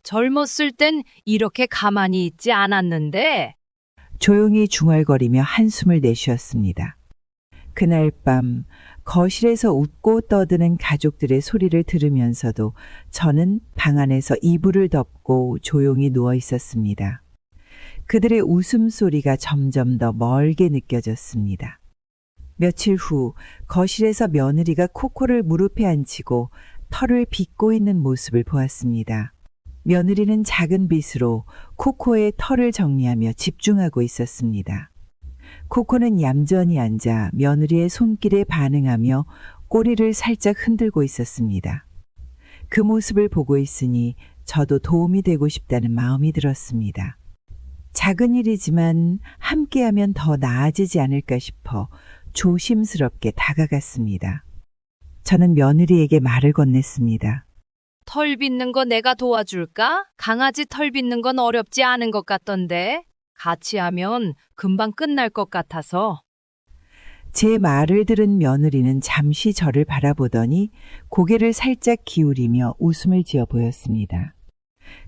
젊었을 땐 이렇게 가만히 있지 않았는데. 조용히 중얼거리며 한숨을 내쉬었습니다. 그날 밤 거실에서 웃고 떠드는 가족들의 소리를 들으면서도 저는 방 안에서 이불을 덮고 조용히 누워 있었습니다. 그들의 웃음소리가 점점 더 멀게 느껴졌습니다. 며칠 후 거실에서 며느리가 코코를 무릎에 앉히고 털을 빗고 있는 모습을 보았습니다. 며느리는 작은 빗으로 코코의 털을 정리하며 집중하고 있었습니다. 코코는 얌전히 앉아 며느리의 손길에 반응하며 꼬리를 살짝 흔들고 있었습니다. 그 모습을 보고 있으니 저도 도움이 되고 싶다는 마음이 들었습니다. 작은 일이지만 함께하면 더 나아지지 않을까 싶어 조심스럽게 다가갔습니다. 저는 며느리에게 말을 건넸습니다. 털 빗는 거 내가 도와줄까? 강아지 털 빗는 건 어렵지 않은 것 같던데. 같이 하면 금방 끝날 것 같아서. 제 말을 들은 며느리는 잠시 저를 바라보더니 고개를 살짝 기울이며 웃음을 지어 보였습니다.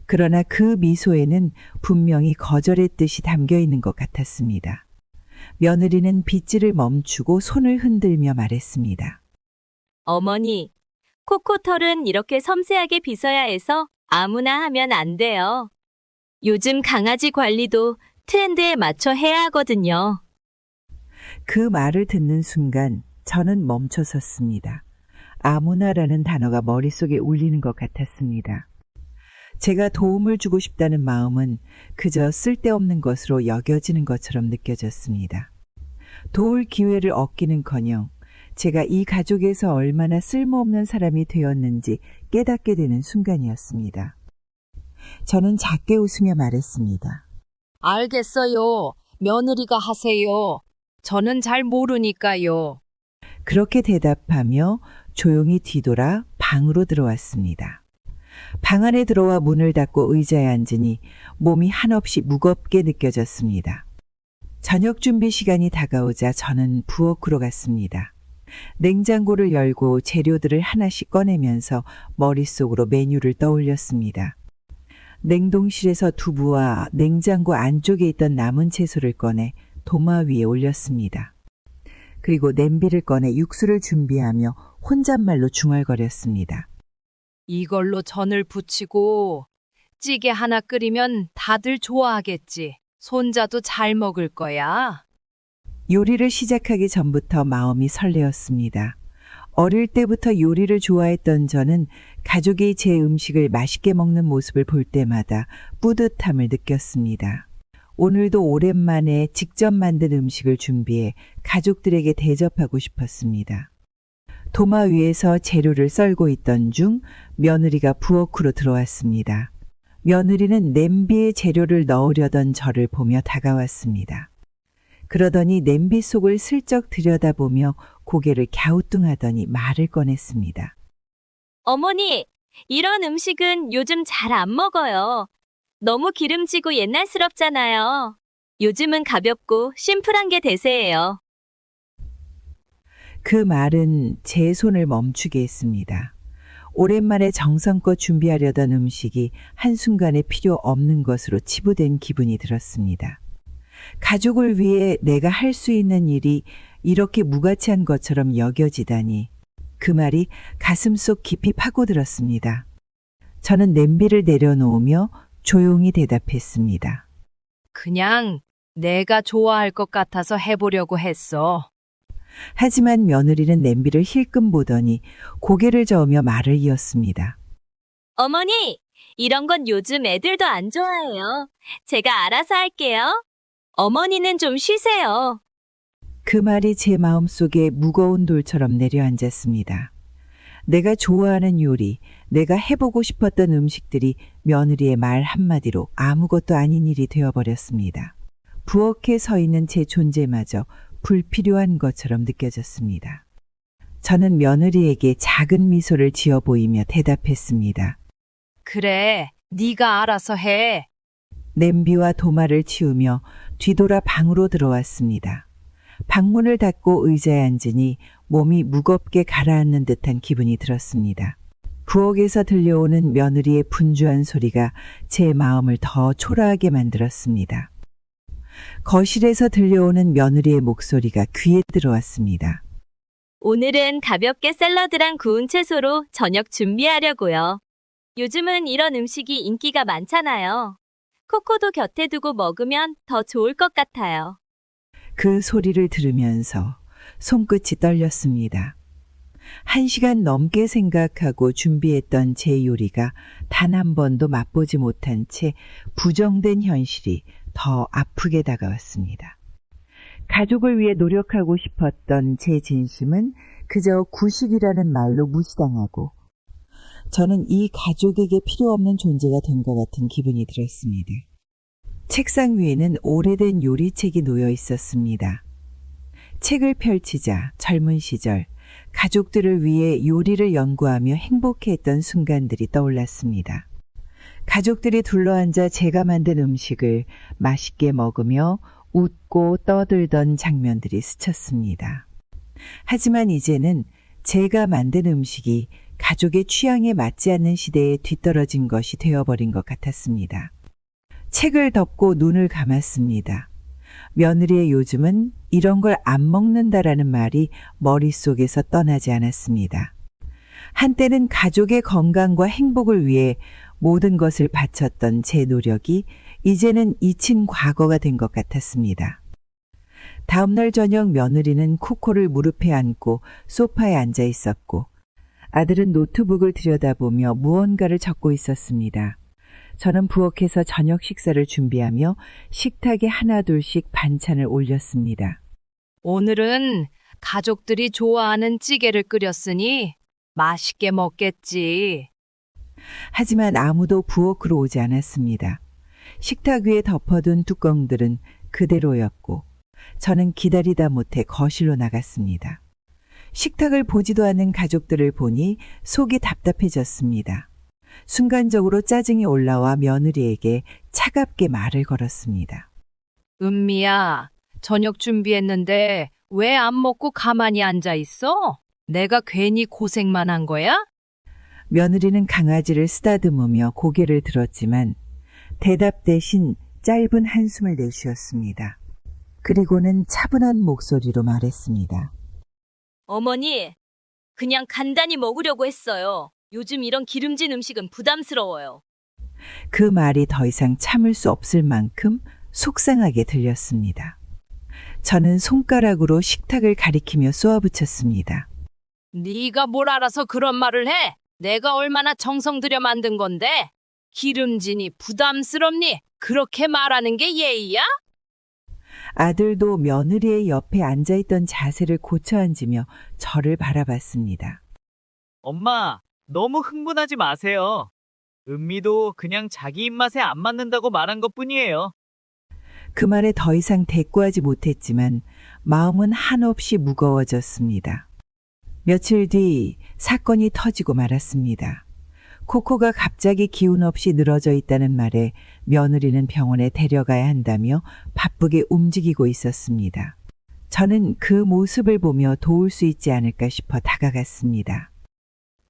그러나 그 미소에는 분명히 거절의 뜻이 담겨 있는 것 같았습니다. 며느리는 빗질을 멈추고 손을 흔들며 말했습니다. 어머니, 코코털은 이렇게 섬세하게 빗어야 해서 아무나 하면 안 돼요. 요즘 강아지 관리도 트렌드에 맞춰 해야 하거든요. 그 말을 듣는 순간 저는 멈춰 섰습니다. 아무나라는 단어가 머릿속에 울리는 것 같았습니다. 제가 도움을 주고 싶다는 마음은 그저 쓸데없는 것으로 여겨지는 것처럼 느껴졌습니다. 도울 기회를 얻기는커녕 제가 이 가족에서 얼마나 쓸모없는 사람이 되었는지 깨닫게 되는 순간이었습니다. 저는 작게 웃으며 말했습니다. 알겠어요. 며느리가 하세요. 저는 잘 모르니까요. 그렇게 대답하며 조용히 뒤돌아 방으로 들어왔습니다. 방 안에 들어와 문을 닫고 의자에 앉으니 몸이 한없이 무겁게 느껴졌습니다. 저녁 준비 시간이 다가오자 저는 부엌으로 갔습니다. 냉장고를 열고 재료들을 하나씩 꺼내면서 머릿속으로 메뉴를 떠올렸습니다. 냉동실에서 두부와 냉장고 안쪽에 있던 남은 채소를 꺼내 도마 위에 올렸습니다. 그리고 냄비를 꺼내 육수를 준비하며 혼잣말로 중얼거렸습니다. 이걸로 전을 부치고 찌개 하나 끓이면 다들 좋아하겠지. 손자도 잘 먹을 거야. 요리를 시작하기 전부터 마음이 설레었습니다. 어릴 때부터 요리를 좋아했던 저는 가족이 제 음식을 맛있게 먹는 모습을 볼 때마다 뿌듯함을 느꼈습니다. 오늘도 오랜만에 직접 만든 음식을 준비해 가족들에게 대접하고 싶었습니다. 도마 위에서 재료를 썰고 있던 중 며느리가 부엌으로 들어왔습니다. 며느리는 냄비에 재료를 넣으려던 저를 보며 다가왔습니다. 그러더니 냄비 속을 슬쩍 들여다보며 고개를 갸우뚱하더니 말을 꺼냈습니다. 어머니, 이런 음식은 요즘 잘 안 먹어요. 너무 기름지고 옛날스럽잖아요. 요즘은 가볍고 심플한 게 대세예요. 그 말은 제 손을 멈추게 했습니다. 오랜만에 정성껏 준비하려던 음식이 한순간에 필요 없는 것으로 치부된 기분이 들었습니다. 가족을 위해 내가 할 수 있는 일이 이렇게 무가치한 것처럼 여겨지다니 그 말이 가슴속 깊이 파고들었습니다. 저는 냄비를 내려놓으며 조용히 대답했습니다. 그냥 내가 좋아할 것 같아서 해보려고 했어. 하지만 며느리는 냄비를 힐끔 보더니 고개를 저으며 말을 이었습니다. 어머니, 이런 건 요즘 애들도 안 좋아해요. 제가 알아서 할게요. 어머니는 좀 쉬세요. 그 말이 제 마음속에 무거운 돌처럼 내려앉았습니다. 내가 좋아하는 요리, 내가 해보고 싶었던 음식들이 며느리의 말 한마디로 아무것도 아닌 일이 되어버렸습니다. 부엌에 서 있는 제 존재마저 불필요한 것처럼 느껴졌습니다. 저는 며느리에게 작은 미소를 지어 보이며 대답했습니다. 그래, 네가 알아서 해. 냄비와 도마를 치우며 뒤돌아 방으로 들어왔습니다. 방문을 닫고 의자에 앉으니 몸이 무겁게 가라앉는 듯한 기분이 들었습니다. 부엌에서 들려오는 며느리의 분주한 소리가 제 마음을 더 초라하게 만들었습니다. 거실에서 들려오는 며느리의 목소리가 귀에 들어왔습니다. 오늘은 가볍게 샐러드랑 구운 채소로 저녁 준비하려고요. 요즘은 이런 음식이 인기가 많잖아요. 코코도 곁에 두고 먹으면 더 좋을 것 같아요. 그 소리를 들으면서 손끝이 떨렸습니다. 1시간 넘게 생각하고 준비했던 제 요리가 단 한 번도 맛보지 못한 채 부정된 현실이 더 아프게 다가왔습니다. 가족을 위해 노력하고 싶었던 제 진심은 그저 구식이라는 말로 무시당하고 저는 이 가족에게 필요 없는 존재가 된 것 같은 기분이 들었습니다. 책상 위에는 오래된 요리책이 놓여 있었습니다. 책을 펼치자 젊은 시절 가족들을 위해 요리를 연구하며 행복해했던 순간들이 떠올랐습니다. 가족들이 둘러앉아 제가 만든 음식을 맛있게 먹으며 웃고 떠들던 장면들이 스쳤습니다. 하지만 이제는 제가 만든 음식이 가족의 취향에 맞지 않는 시대에 뒤떨어진 것이 되어버린 것 같았습니다. 책을 덮고 눈을 감았습니다. 며느리의 요즘은 이런 걸 안 먹는다라는 말이 머릿속에서 떠나지 않았습니다. 한때는 가족의 건강과 행복을 위해 모든 것을 바쳤던 제 노력이 이제는 잊힌 과거가 된 것 같았습니다. 다음날 저녁 며느리는 코코를 무릎에 안고 소파에 앉아 있었고 아들은 노트북을 들여다보며 무언가를 적고 있었습니다. 저는 부엌에서 저녁 식사를 준비하며 식탁에 하나둘씩 반찬을 올렸습니다. 오늘은 가족들이 좋아하는 찌개를 끓였으니 맛있게 먹겠지. 하지만 아무도 부엌으로 오지 않았습니다. 식탁 위에 덮어둔 뚜껑들은 그대로였고 저는 기다리다 못해 거실로 나갔습니다. 식탁을 보지도 않는 가족들을 보니 속이 답답해졌습니다. 순간적으로 짜증이 올라와 며느리에게 차갑게 말을 걸었습니다. 은미야, 저녁 준비했는데 왜 안 먹고 가만히 앉아 있어? 내가 괜히 고생만 한 거야? 며느리는 강아지를 쓰다듬으며 고개를 들었지만 대답 대신 짧은 한숨을 내쉬었습니다. 그리고는 차분한 목소리로 말했습니다. 어머니, 그냥 간단히 먹으려고 했어요. 요즘 이런 기름진 음식은 부담스러워요. 그 말이 더 이상 참을 수 없을 만큼 속상하게 들렸습니다. 저는 손가락으로 식탁을 가리키며 쏘아붙였습니다. 네가 뭘 알아서 그런 말을 해? 내가 얼마나 정성 들여 만든 건데? 기름지니 부담스럽니? 그렇게 말하는 게 예의야? 아들도 며느리의 옆에 앉아있던 자세를 고쳐 앉으며 저를 바라봤습니다. 엄마, 너무 흥분하지 마세요. 은미도 그냥 자기 입맛에 안 맞는다고 말한 것뿐이에요. 그 말에 더 이상 대꾸하지 못했지만 마음은 한없이 무거워졌습니다. 며칠 뒤 사건이 터지고 말았습니다. 코코가 갑자기 기운 없이 늘어져 있다는 말에 며느리는 병원에 데려가야 한다며 바쁘게 움직이고 있었습니다. 저는 그 모습을 보며 도울 수 있지 않을까 싶어 다가갔습니다.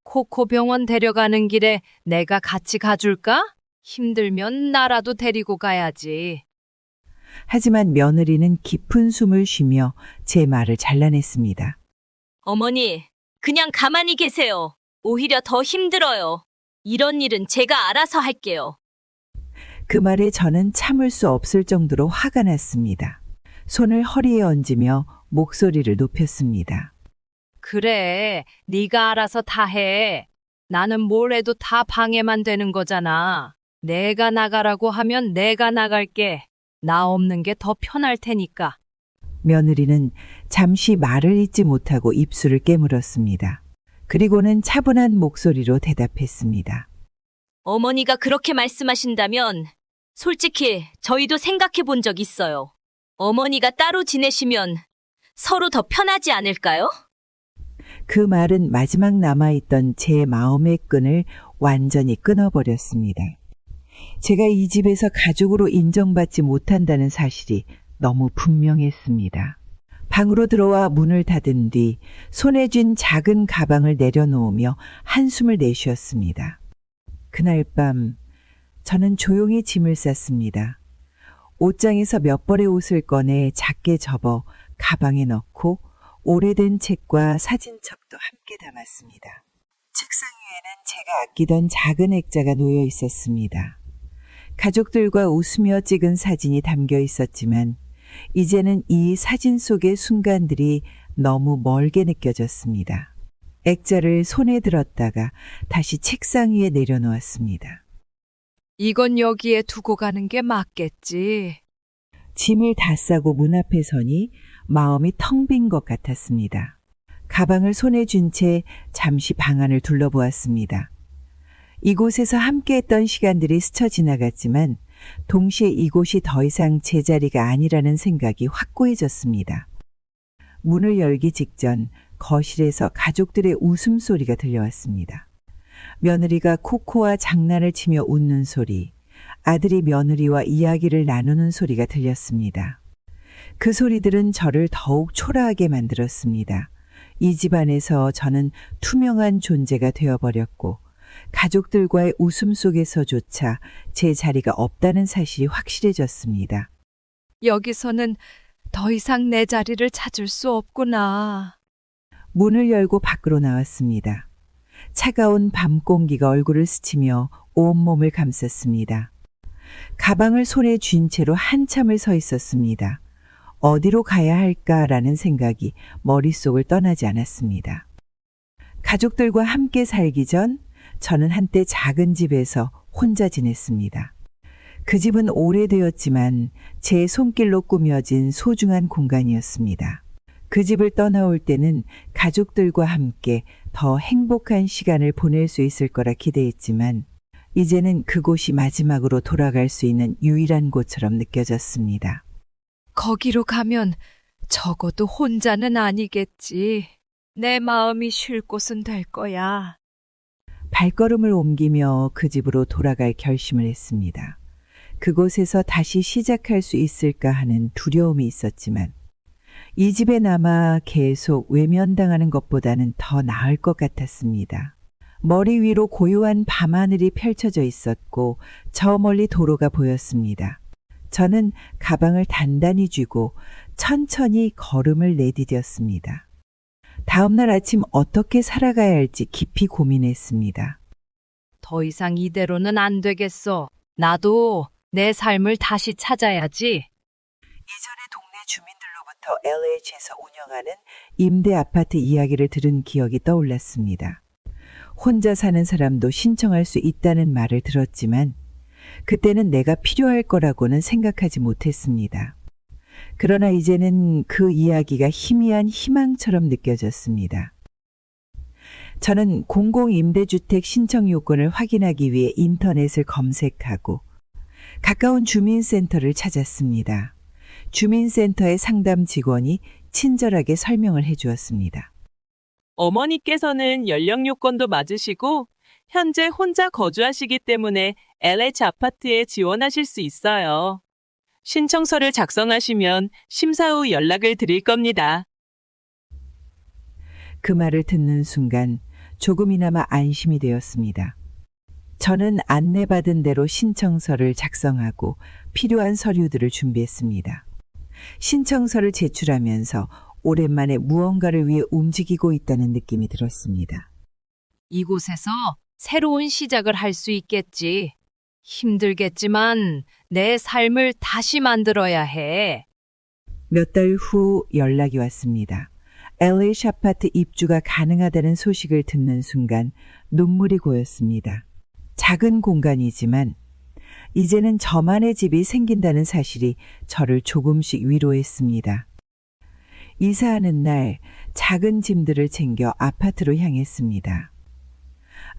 코코 병원 데려가는 길에 내가 같이 가줄까? 힘들면 나라도 데리고 가야지. 하지만 며느리는 깊은 숨을 쉬며 제 말을 잘라냈습니다. 어머니, 그냥 가만히 계세요. 오히려 더 힘들어요. 이런 일은 제가 알아서 할게요. 그 말에 저는 참을 수 없을 정도로 화가 났습니다. 손을 허리에 얹으며 목소리를 높였습니다. 그래, 네가 알아서 다 해. 나는 뭘 해도 다 방해만 되는 거잖아. 내가 나가라고 하면 내가 나갈게. 나 없는 게 더 편할 테니까. 며느리는 잠시 말을 잇지 못하고 입술을 깨물었습니다. 그리고는 차분한 목소리로 대답했습니다. 어머니가 그렇게 말씀하신다면 솔직히 저희도 생각해 본 적 있어요. 어머니가 따로 지내시면 서로 더 편하지 않을까요? 그 말은 마지막 남아있던 제 마음의 끈을 완전히 끊어버렸습니다. 제가 이 집에서 가족으로 인정받지 못한다는 사실이 너무 분명했습니다. 방으로 들어와 문을 닫은 뒤 손에 쥔 작은 가방을 내려놓으며 한숨을 내쉬었습니다. 그날 밤 저는 조용히 짐을 쌌습니다. 옷장에서 몇 벌의 옷을 꺼내 작게 접어 가방에 넣고 오래된 책과 사진첩도 함께 담았습니다. 책상 위에는 제가 아끼던 작은 액자가 놓여 있었습니다. 가족들과 웃으며 찍은 사진이 담겨 있었지만 이제는 이 사진 속의 순간들이 너무 멀게 느껴졌습니다. 액자를 손에 들었다가 다시 책상 위에 내려놓았습니다. 이건 여기에 두고 가는 게 맞겠지. 짐을 다 싸고 문 앞에 서니 마음이 텅 빈 것 같았습니다. 가방을 손에 쥔 채 잠시 방 안을 둘러보았습니다. 이곳에서 함께했던 시간들이 스쳐 지나갔지만 동시에 이곳이 더 이상 제 자리가 아니라는 생각이 확고해졌습니다. 문을 열기 직전 거실에서 가족들의 웃음소리가 들려왔습니다. 며느리가 코코와 장난을 치며 웃는 소리, 아들이 며느리와 이야기를 나누는 소리가 들렸습니다. 그 소리들은 저를 더욱 초라하게 만들었습니다. 이 집안에서 저는 투명한 존재가 되어버렸고 가족들과의 웃음 속에서조차 제 자리가 없다는 사실이 확실해졌습니다. 여기서는 더 이상 내 자리를 찾을 수 없구나. 문을 열고 밖으로 나왔습니다. 차가운 밤 공기가 얼굴을 스치며 온몸을 감쌌습니다. 가방을 손에 쥔 채로 한참을 서 있었습니다. 어디로 가야 할까라는 생각이 머릿속을 떠나지 않았습니다. 가족들과 함께 살기 전 저는 한때 작은 집에서 혼자 지냈습니다. 그 집은 오래되었지만 제 손길로 꾸며진 소중한 공간이었습니다. 그 집을 떠나올 때는 가족들과 함께 더 행복한 시간을 보낼 수 있을 거라 기대했지만 이제는 그곳이 마지막으로 돌아갈 수 있는 유일한 곳처럼 느껴졌습니다. 거기로 가면 적어도 혼자는 아니겠지. 내 마음이 쉴 곳은 될 거야. 발걸음을 옮기며 그 집으로 돌아갈 결심을 했습니다. 그곳에서 다시 시작할 수 있을까 하는 두려움이 있었지만 이 집에 남아 계속 외면당하는 것보다는 더 나을 것 같았습니다. 머리 위로 고요한 밤하늘이 펼쳐져 있었고 저 멀리 도로가 보였습니다. 저는 가방을 단단히 쥐고 천천히 걸음을 내디뎠습니다. 다음날 아침 어떻게 살아가야 할지 깊이 고민했습니다. 더 이상 이대로는 안 되겠어. 나도 내 삶을 다시 찾아야지. 이전에 동네 주민들로부터 LH에서 운영하는 임대 아파트 이야기를 들은 기억이 떠올랐습니다. 혼자 사는 사람도 신청할 수 있다는 말을 들었지만 그때는 내가 필요할 거라고는 생각하지 못했습니다. 그러나 이제는 그 이야기가 희미한 희망처럼 느껴졌습니다. 저는 공공임대주택 신청 요건을 확인하기 위해 인터넷을 검색하고 가까운 주민센터를 찾았습니다. 주민센터의 상담 직원이 친절하게 설명을 해주었습니다. 어머니께서는 연령 요건도 맞으시고 현재 혼자 거주하시기 때문에 LH 아파트에 지원하실 수 있어요. 신청서를 작성하시면 심사 후 연락을 드릴 겁니다. 그 말을 듣는 순간 조금이나마 안심이 되었습니다. 저는 안내받은 대로 신청서를 작성하고 필요한 서류들을 준비했습니다. 신청서를 제출하면서 오랜만에 무언가를 위해 움직이고 있다는 느낌이 들었습니다. 이곳에서 새로운 시작을 할 수 있겠지. 힘들겠지만 내 삶을 다시 만들어야 해. 몇 달 후 연락이 왔습니다. LH 아파트 입주가 가능하다는 소식을 듣는 순간 눈물이 고였습니다. 작은 공간이지만 이제는 저만의 집이 생긴다는 사실이 저를 조금씩 위로했습니다. 이사하는 날 작은 짐들을 챙겨 아파트로 향했습니다.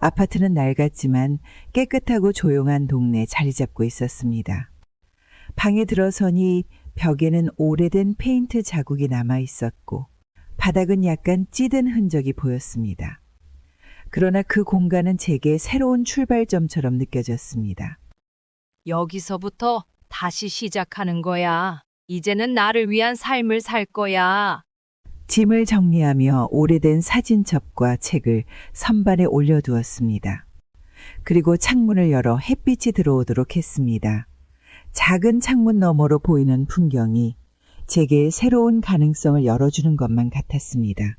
아파트는 낡았지만 깨끗하고 조용한 동네에 자리 잡고 있었습니다. 방에 들어서니 벽에는 오래된 페인트 자국이 남아 있었고 바닥은 약간 찌든 흔적이 보였습니다. 그러나 그 공간은 제게 새로운 출발점처럼 느껴졌습니다. 여기서부터 다시 시작하는 거야. 이제는 나를 위한 삶을 살 거야. 짐을 정리하며 오래된 사진첩과 책을 선반에 올려두었습니다. 그리고 창문을 열어 햇빛이 들어오도록 했습니다. 작은 창문 너머로 보이는 풍경이 제게 새로운 가능성을 열어주는 것만 같았습니다.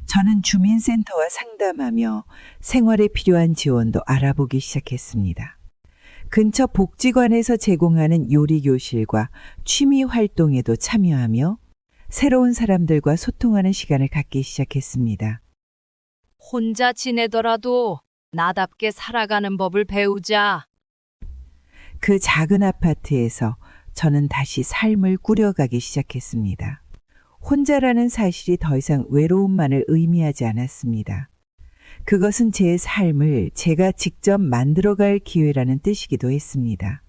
저는 주민센터와 상담하며 생활에 필요한 지원도 알아보기 시작했습니다. 근처 복지관에서 제공하는 요리교실과 취미 활동에도 참여하며 새로운 사람들과 소통하는 시간을 갖기 시작했습니다. 혼자 지내더라도 나답게 살아가는 법을 배우자. 그 작은 아파트에서 저는 다시 삶을 꾸려가기 시작했습니다. 혼자라는 사실이 더 이상 외로움만을 의미하지 않았습니다. 그것은 제 삶을 제가 직접 만들어갈 기회라는 뜻이기도 했습니다.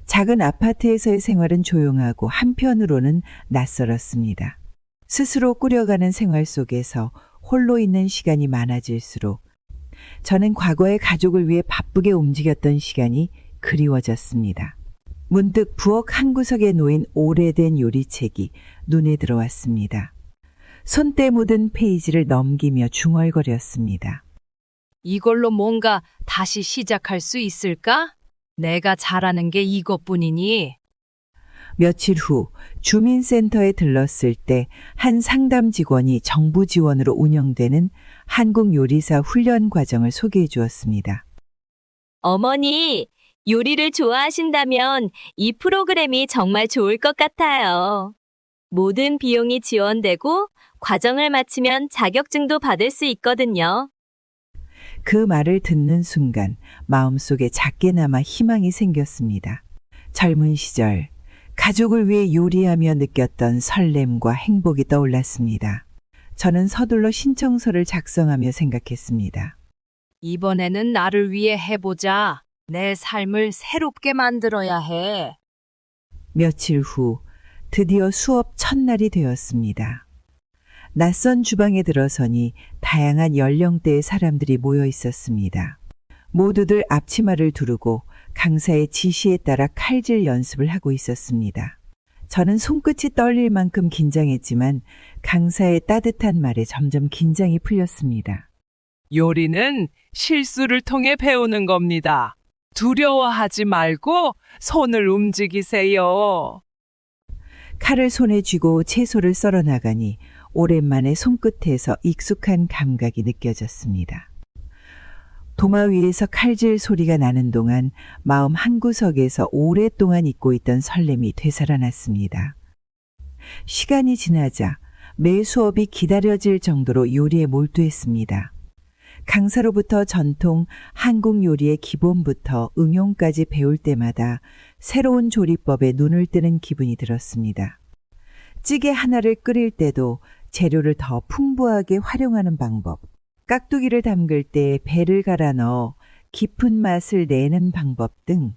작은 아파트에서의 생활은 조용하고 한편으로는 낯설었습니다. 스스로 꾸려가는 생활 속에서 홀로 있는 시간이 많아질수록 저는 과거의 가족을 위해 바쁘게 움직였던 시간이 그리워졌습니다. 문득 부엌 한 구석에 놓인 오래된 요리책이 눈에 들어왔습니다. 손때 묻은 페이지를 넘기며 중얼거렸습니다. 이걸로 뭔가 다시 시작할 수 있을까? 내가 잘하는 게 이것뿐이니. 며칠 후 주민센터에 들렀을 때 한 상담 직원이 정부 지원으로 운영되는 한국요리사 훈련 과정을 소개해 주었습니다. 어머니, 요리를 좋아하신다면 이 프로그램이 정말 좋을 것 같아요. 모든 비용이 지원되고 과정을 마치면 자격증도 받을 수 있거든요. 그 말을 듣는 순간 마음속에 작게나마 희망이 생겼습니다. 젊은 시절 가족을 위해 요리하며 느꼈던 설렘과 행복이 떠올랐습니다. 저는 서둘러 신청서를 작성하며 생각했습니다. 이번에는 나를 위해 해보자. 내 삶을 새롭게 만들어야 해. 며칠 후 드디어 수업 첫날이 되었습니다. 낯선 주방에 들어서니 다양한 연령대의 사람들이 모여 있었습니다. 모두들 앞치마를 두르고 강사의 지시에 따라 칼질 연습을 하고 있었습니다. 저는 손끝이 떨릴 만큼 긴장했지만 강사의 따뜻한 말에 점점 긴장이 풀렸습니다. 요리는 실수를 통해 배우는 겁니다. 두려워하지 말고 손을 움직이세요. 칼을 손에 쥐고 채소를 썰어 나가니 오랜만에 손끝에서 익숙한 감각이 느껴졌습니다. 도마 위에서 칼질 소리가 나는 동안 마음 한구석에서 오랫동안 잊고 있던 설렘이 되살아났습니다. 시간이 지나자 매 수업이 기다려질 정도로 요리에 몰두했습니다. 강사로부터 전통 한국 요리의 기본부터 응용까지 배울 때마다 새로운 조리법에 눈을 뜨는 기분이 들었습니다. 찌개 하나를 끓일 때도 재료를 더 풍부하게 활용하는 방법, 깍두기를 담글 때 배를 갈아 넣어 깊은 맛을 내는 방법 등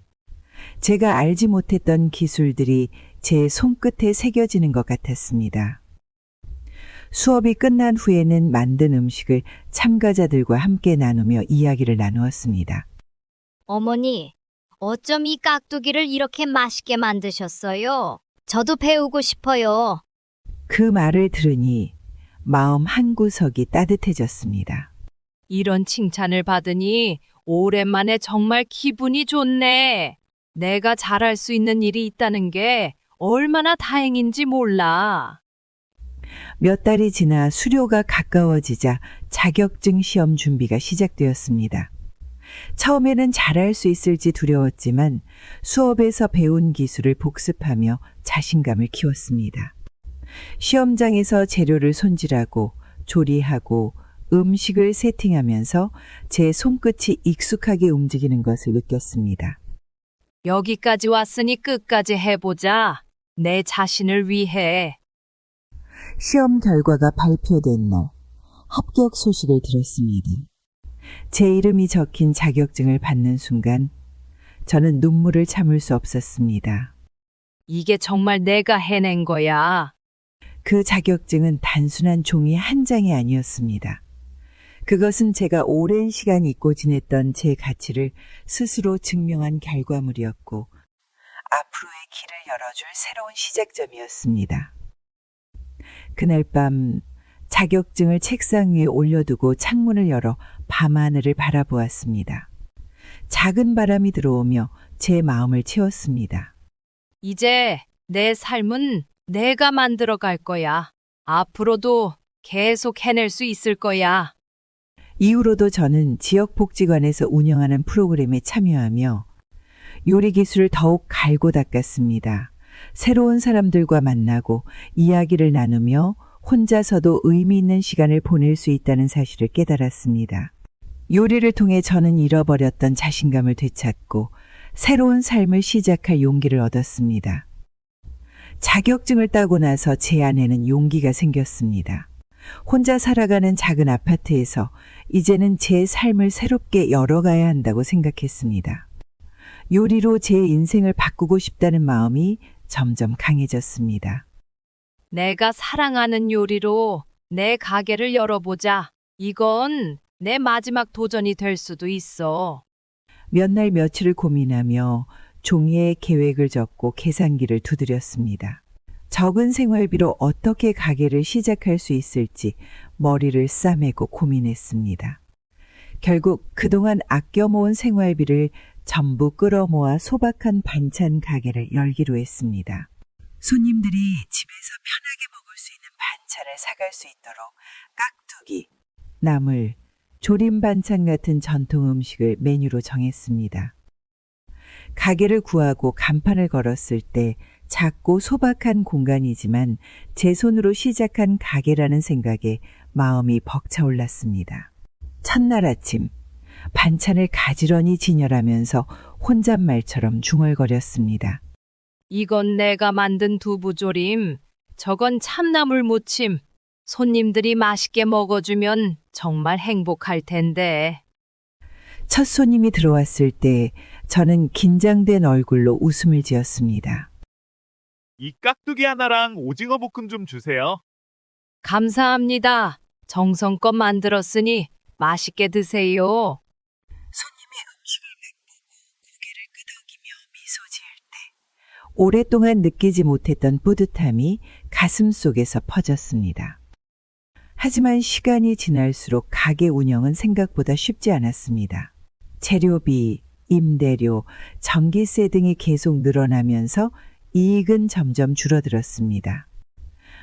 제가 알지 못했던 기술들이 제 손끝에 새겨지는 것 같았습니다. 수업이 끝난 후에는 만든 음식을 참가자들과 함께 나누며 이야기를 나누었습니다. 어머니, 어쩜 이 깍두기를 이렇게 맛있게 만드셨어요? 저도 배우고 싶어요. 그 말을 들으니 마음 한구석이 따뜻해졌습니다. 이런 칭찬을 받으니 오랜만에 정말 기분이 좋네. 내가 잘할 수 있는 일이 있다는 게 얼마나 다행인지 몰라. 몇 달이 지나 수료가 가까워지자 자격증 시험 준비가 시작되었습니다. 처음에는 잘할 수 있을지 두려웠지만 수업에서 배운 기술을 복습하며 자신감을 키웠습니다. 시험장에서 재료를 손질하고 조리하고 음식을 세팅하면서 제 손끝이 익숙하게 움직이는 것을 느꼈습니다. 여기까지 왔으니 끝까지 해보자. 내 자신을 위해. 시험 결과가 발표된 날 합격 소식을 들었습니다. 제 이름이 적힌 자격증을 받는 순간 저는 눈물을 참을 수 없었습니다. 이게 정말 내가 해낸 거야. 그 자격증은 단순한 종이 한 장이 아니었습니다. 그것은 제가 오랜 시간 잊고 지냈던 제 가치를 스스로 증명한 결과물이었고 앞으로의 길을 열어줄 새로운 시작점이었습니다. 그날 밤 자격증을 책상 위에 올려두고 창문을 열어 밤하늘을 바라보았습니다. 작은 바람이 들어오며 제 마음을 채웠습니다. 이제 내 삶은 내가 만들어 갈 거야. 앞으로도 계속 해낼 수 있을 거야. 이후로도 저는 지역복지관에서 운영하는 프로그램에 참여하며 요리 기술을 더욱 갈고 닦았습니다. 새로운 사람들과 만나고 이야기를 나누며 혼자서도 의미 있는 시간을 보낼 수 있다는 사실을 깨달았습니다. 요리를 통해 저는 잃어버렸던 자신감을 되찾고 새로운 삶을 시작할 용기를 얻었습니다. 자격증을 따고 나서 제 안에는 용기가 생겼습니다. 혼자 살아가는 작은 아파트에서 이제는 제 삶을 새롭게 열어가야 한다고 생각했습니다. 요리로 제 인생을 바꾸고 싶다는 마음이 점점 강해졌습니다. 내가 사랑하는 요리로 내 가게를 열어보자. 이건 내 마지막 도전이 될 수도 있어. 몇 날 며칠을 고민하며 종이에 계획을 적고 계산기를 두드렸습니다. 적은 생활비로 어떻게 가게를 시작할 수 있을지 머리를 싸매고 고민했습니다. 결국 그동안 아껴 모은 생활비를 전부 끌어모아 소박한 반찬 가게를 열기로 했습니다. 손님들이 집에서 편하게 먹을 수 있는 반찬을 사갈 수 있도록 깍두기, 나물, 조림 반찬 같은 전통 음식을 메뉴로 정했습니다. 가게를 구하고 간판을 걸었을 때 작고 소박한 공간이지만 제 손으로 시작한 가게라는 생각에 마음이 벅차올랐습니다. 첫날 아침 반찬을 가지런히 진열하면서 혼잣말처럼 중얼거렸습니다. 이건 내가 만든 두부조림, 저건 참나물 무침. 손님들이 맛있게 먹어주면 정말 행복할 텐데. 첫 손님이 들어왔을 때 저는 긴장된 얼굴로 웃음을 지었습니다. 이 깍두기 하나랑 오징어 볶음 좀 주세요. 감사합니다. 정성껏 만들었으니 맛있게 드세요. 손님의 음식을 맛보고 고개를 끄덕이며 미소 지을 때 오랫동안 느끼지 못했던 뿌듯함이 가슴 속에서 퍼졌습니다. 하지만 시간이 지날수록 가게 운영은 생각보다 쉽지 않았습니다. 재료비, 임대료, 전기세 등이 계속 늘어나면서 이익은 점점 줄어들었습니다.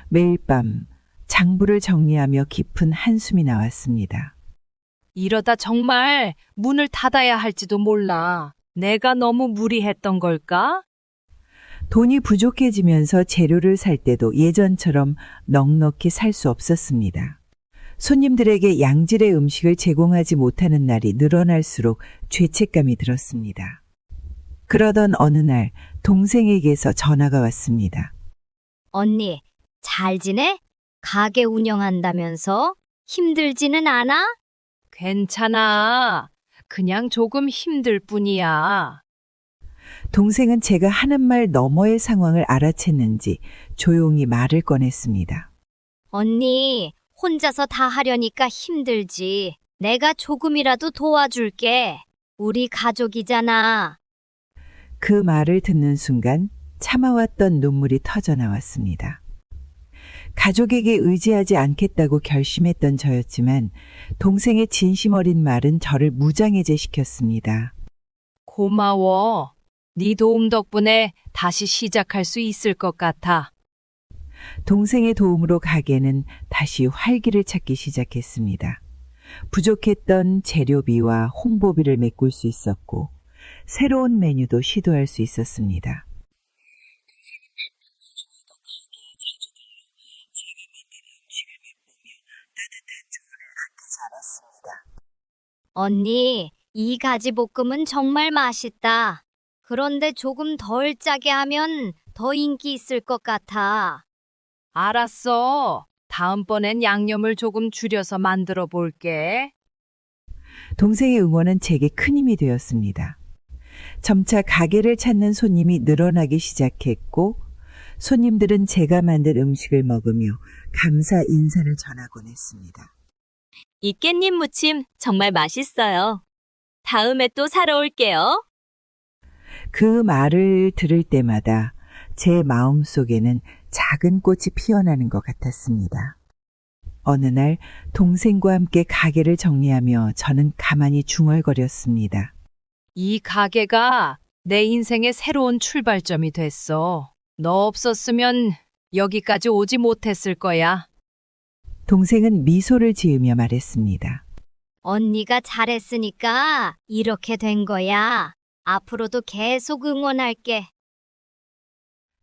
매일 밤 장부를 정리하며 깊은 한숨이 나왔습니다. 이러다 정말 문을 닫아야 할지도 몰라. 내가 너무 무리했던 걸까? 돈이 부족해지면서 재료를 살 때도 예전처럼 넉넉히 살 수 없었습니다. 손님들에게 양질의 음식을 제공하지 못하는 날이 늘어날수록 죄책감이 들었습니다. 그러던 어느 날 동생에게서 전화가 왔습니다. 언니, 잘 지내? 가게 운영한다면서? 힘들지는 않아? 괜찮아. 그냥 조금 힘들 뿐이야. 동생은 제가 하는 말 너머의 상황을 알아챘는지 조용히 말을 꺼냈습니다. 언니, 혼자서 다 하려니까 힘들지. 내가 조금이라도 도와줄게. 우리 가족이잖아. 그 말을 듣는 순간 참아왔던 눈물이 터져 나왔습니다. 가족에게 의지하지 않겠다고 결심했던 저였지만 동생의 진심 어린 말은 저를 무장해제시켰습니다. 고마워. 네 도움 덕분에 다시 시작할 수 있을 것 같아. 동생의 도움으로 가게는 다시 활기를 찾기 시작했습니다. 부족했던 재료비와 홍보비를 메꿀 수 있었고 새로운 메뉴도 시도할 수 있었습니다. 언니, 이 가지볶음은 정말 맛있다. 그런데 조금 덜 짜게 하면 더 인기 있을 것 같아. 알았어. 다음번엔 양념을 조금 줄여서 만들어 볼게. 동생의 응원은 제게 큰 힘이 되었습니다. 점차 가게를 찾는 손님이 늘어나기 시작했고 손님들은 제가 만든 음식을 먹으며 감사 인사를 전하곤 했습니다. 이 깻잎 무침 정말 맛있어요. 다음에 또 사러 올게요. 그 말을 들을 때마다 제 마음속에는 작은 꽃이 피어나는 것 같았습니다. 어느 날 동생과 함께 가게를 정리하며 저는 가만히 중얼거렸습니다. 이 가게가 내 인생의 새로운 출발점이 됐어. 너 없었으면 여기까지 오지 못했을 거야. 동생은 미소를 지으며 말했습니다. 언니가 잘했으니까 이렇게 된 거야. 앞으로도 계속 응원할게.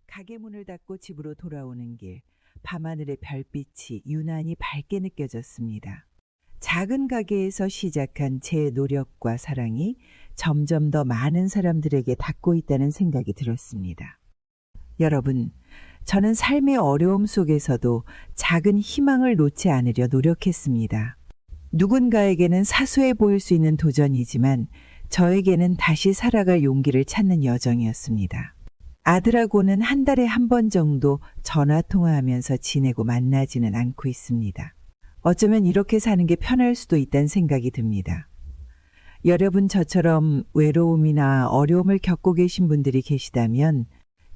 가게 문을 닫고 집으로 돌아오는 길, 밤하늘의 별빛이 유난히 밝게 느껴졌습니다. 작은 가게에서 시작한 제 노력과 사랑이 점점 더 많은 사람들에게 닿고 있다는 생각이 들었습니다. 여러분, 저는 삶의 어려움 속에서도 작은 희망을 놓지 않으려 노력했습니다. 누군가에게는 사소해 보일 수 있는 도전이지만 저에게는 다시 살아갈 용기를 찾는 여정이었습니다. 아들하고는 한 달에 한 번 정도 전화 통화하면서 지내고 만나지는 않고 있습니다. 어쩌면 이렇게 사는 게 편할 수도 있다는 생각이 듭니다. 여러분 저처럼 외로움이나 어려움을 겪고 계신 분들이 계시다면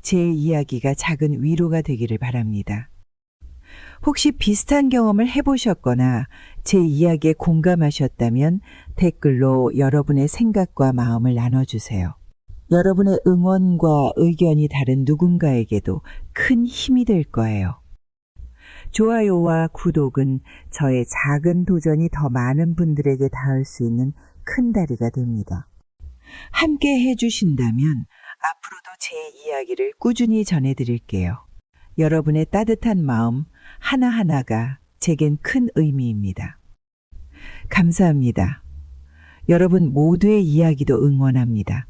제 이야기가 작은 위로가 되기를 바랍니다. 혹시 비슷한 경험을 해보셨거나 제 이야기에 공감하셨다면 댓글로 여러분의 생각과 마음을 나눠주세요. 여러분의 응원과 의견이 다른 누군가에게도 큰 힘이 될 거예요. 좋아요와 구독은 저의 작은 도전이 더 많은 분들에게 닿을 수 있는 큰 다리가 됩니다. 함께 해주신다면 앞으로도 제 이야기를 꾸준히 전해드릴게요. 여러분의 따뜻한 마음 하나하나가 제겐 큰 의미입니다. 감사합니다. 여러분 모두의 이야기도 응원합니다.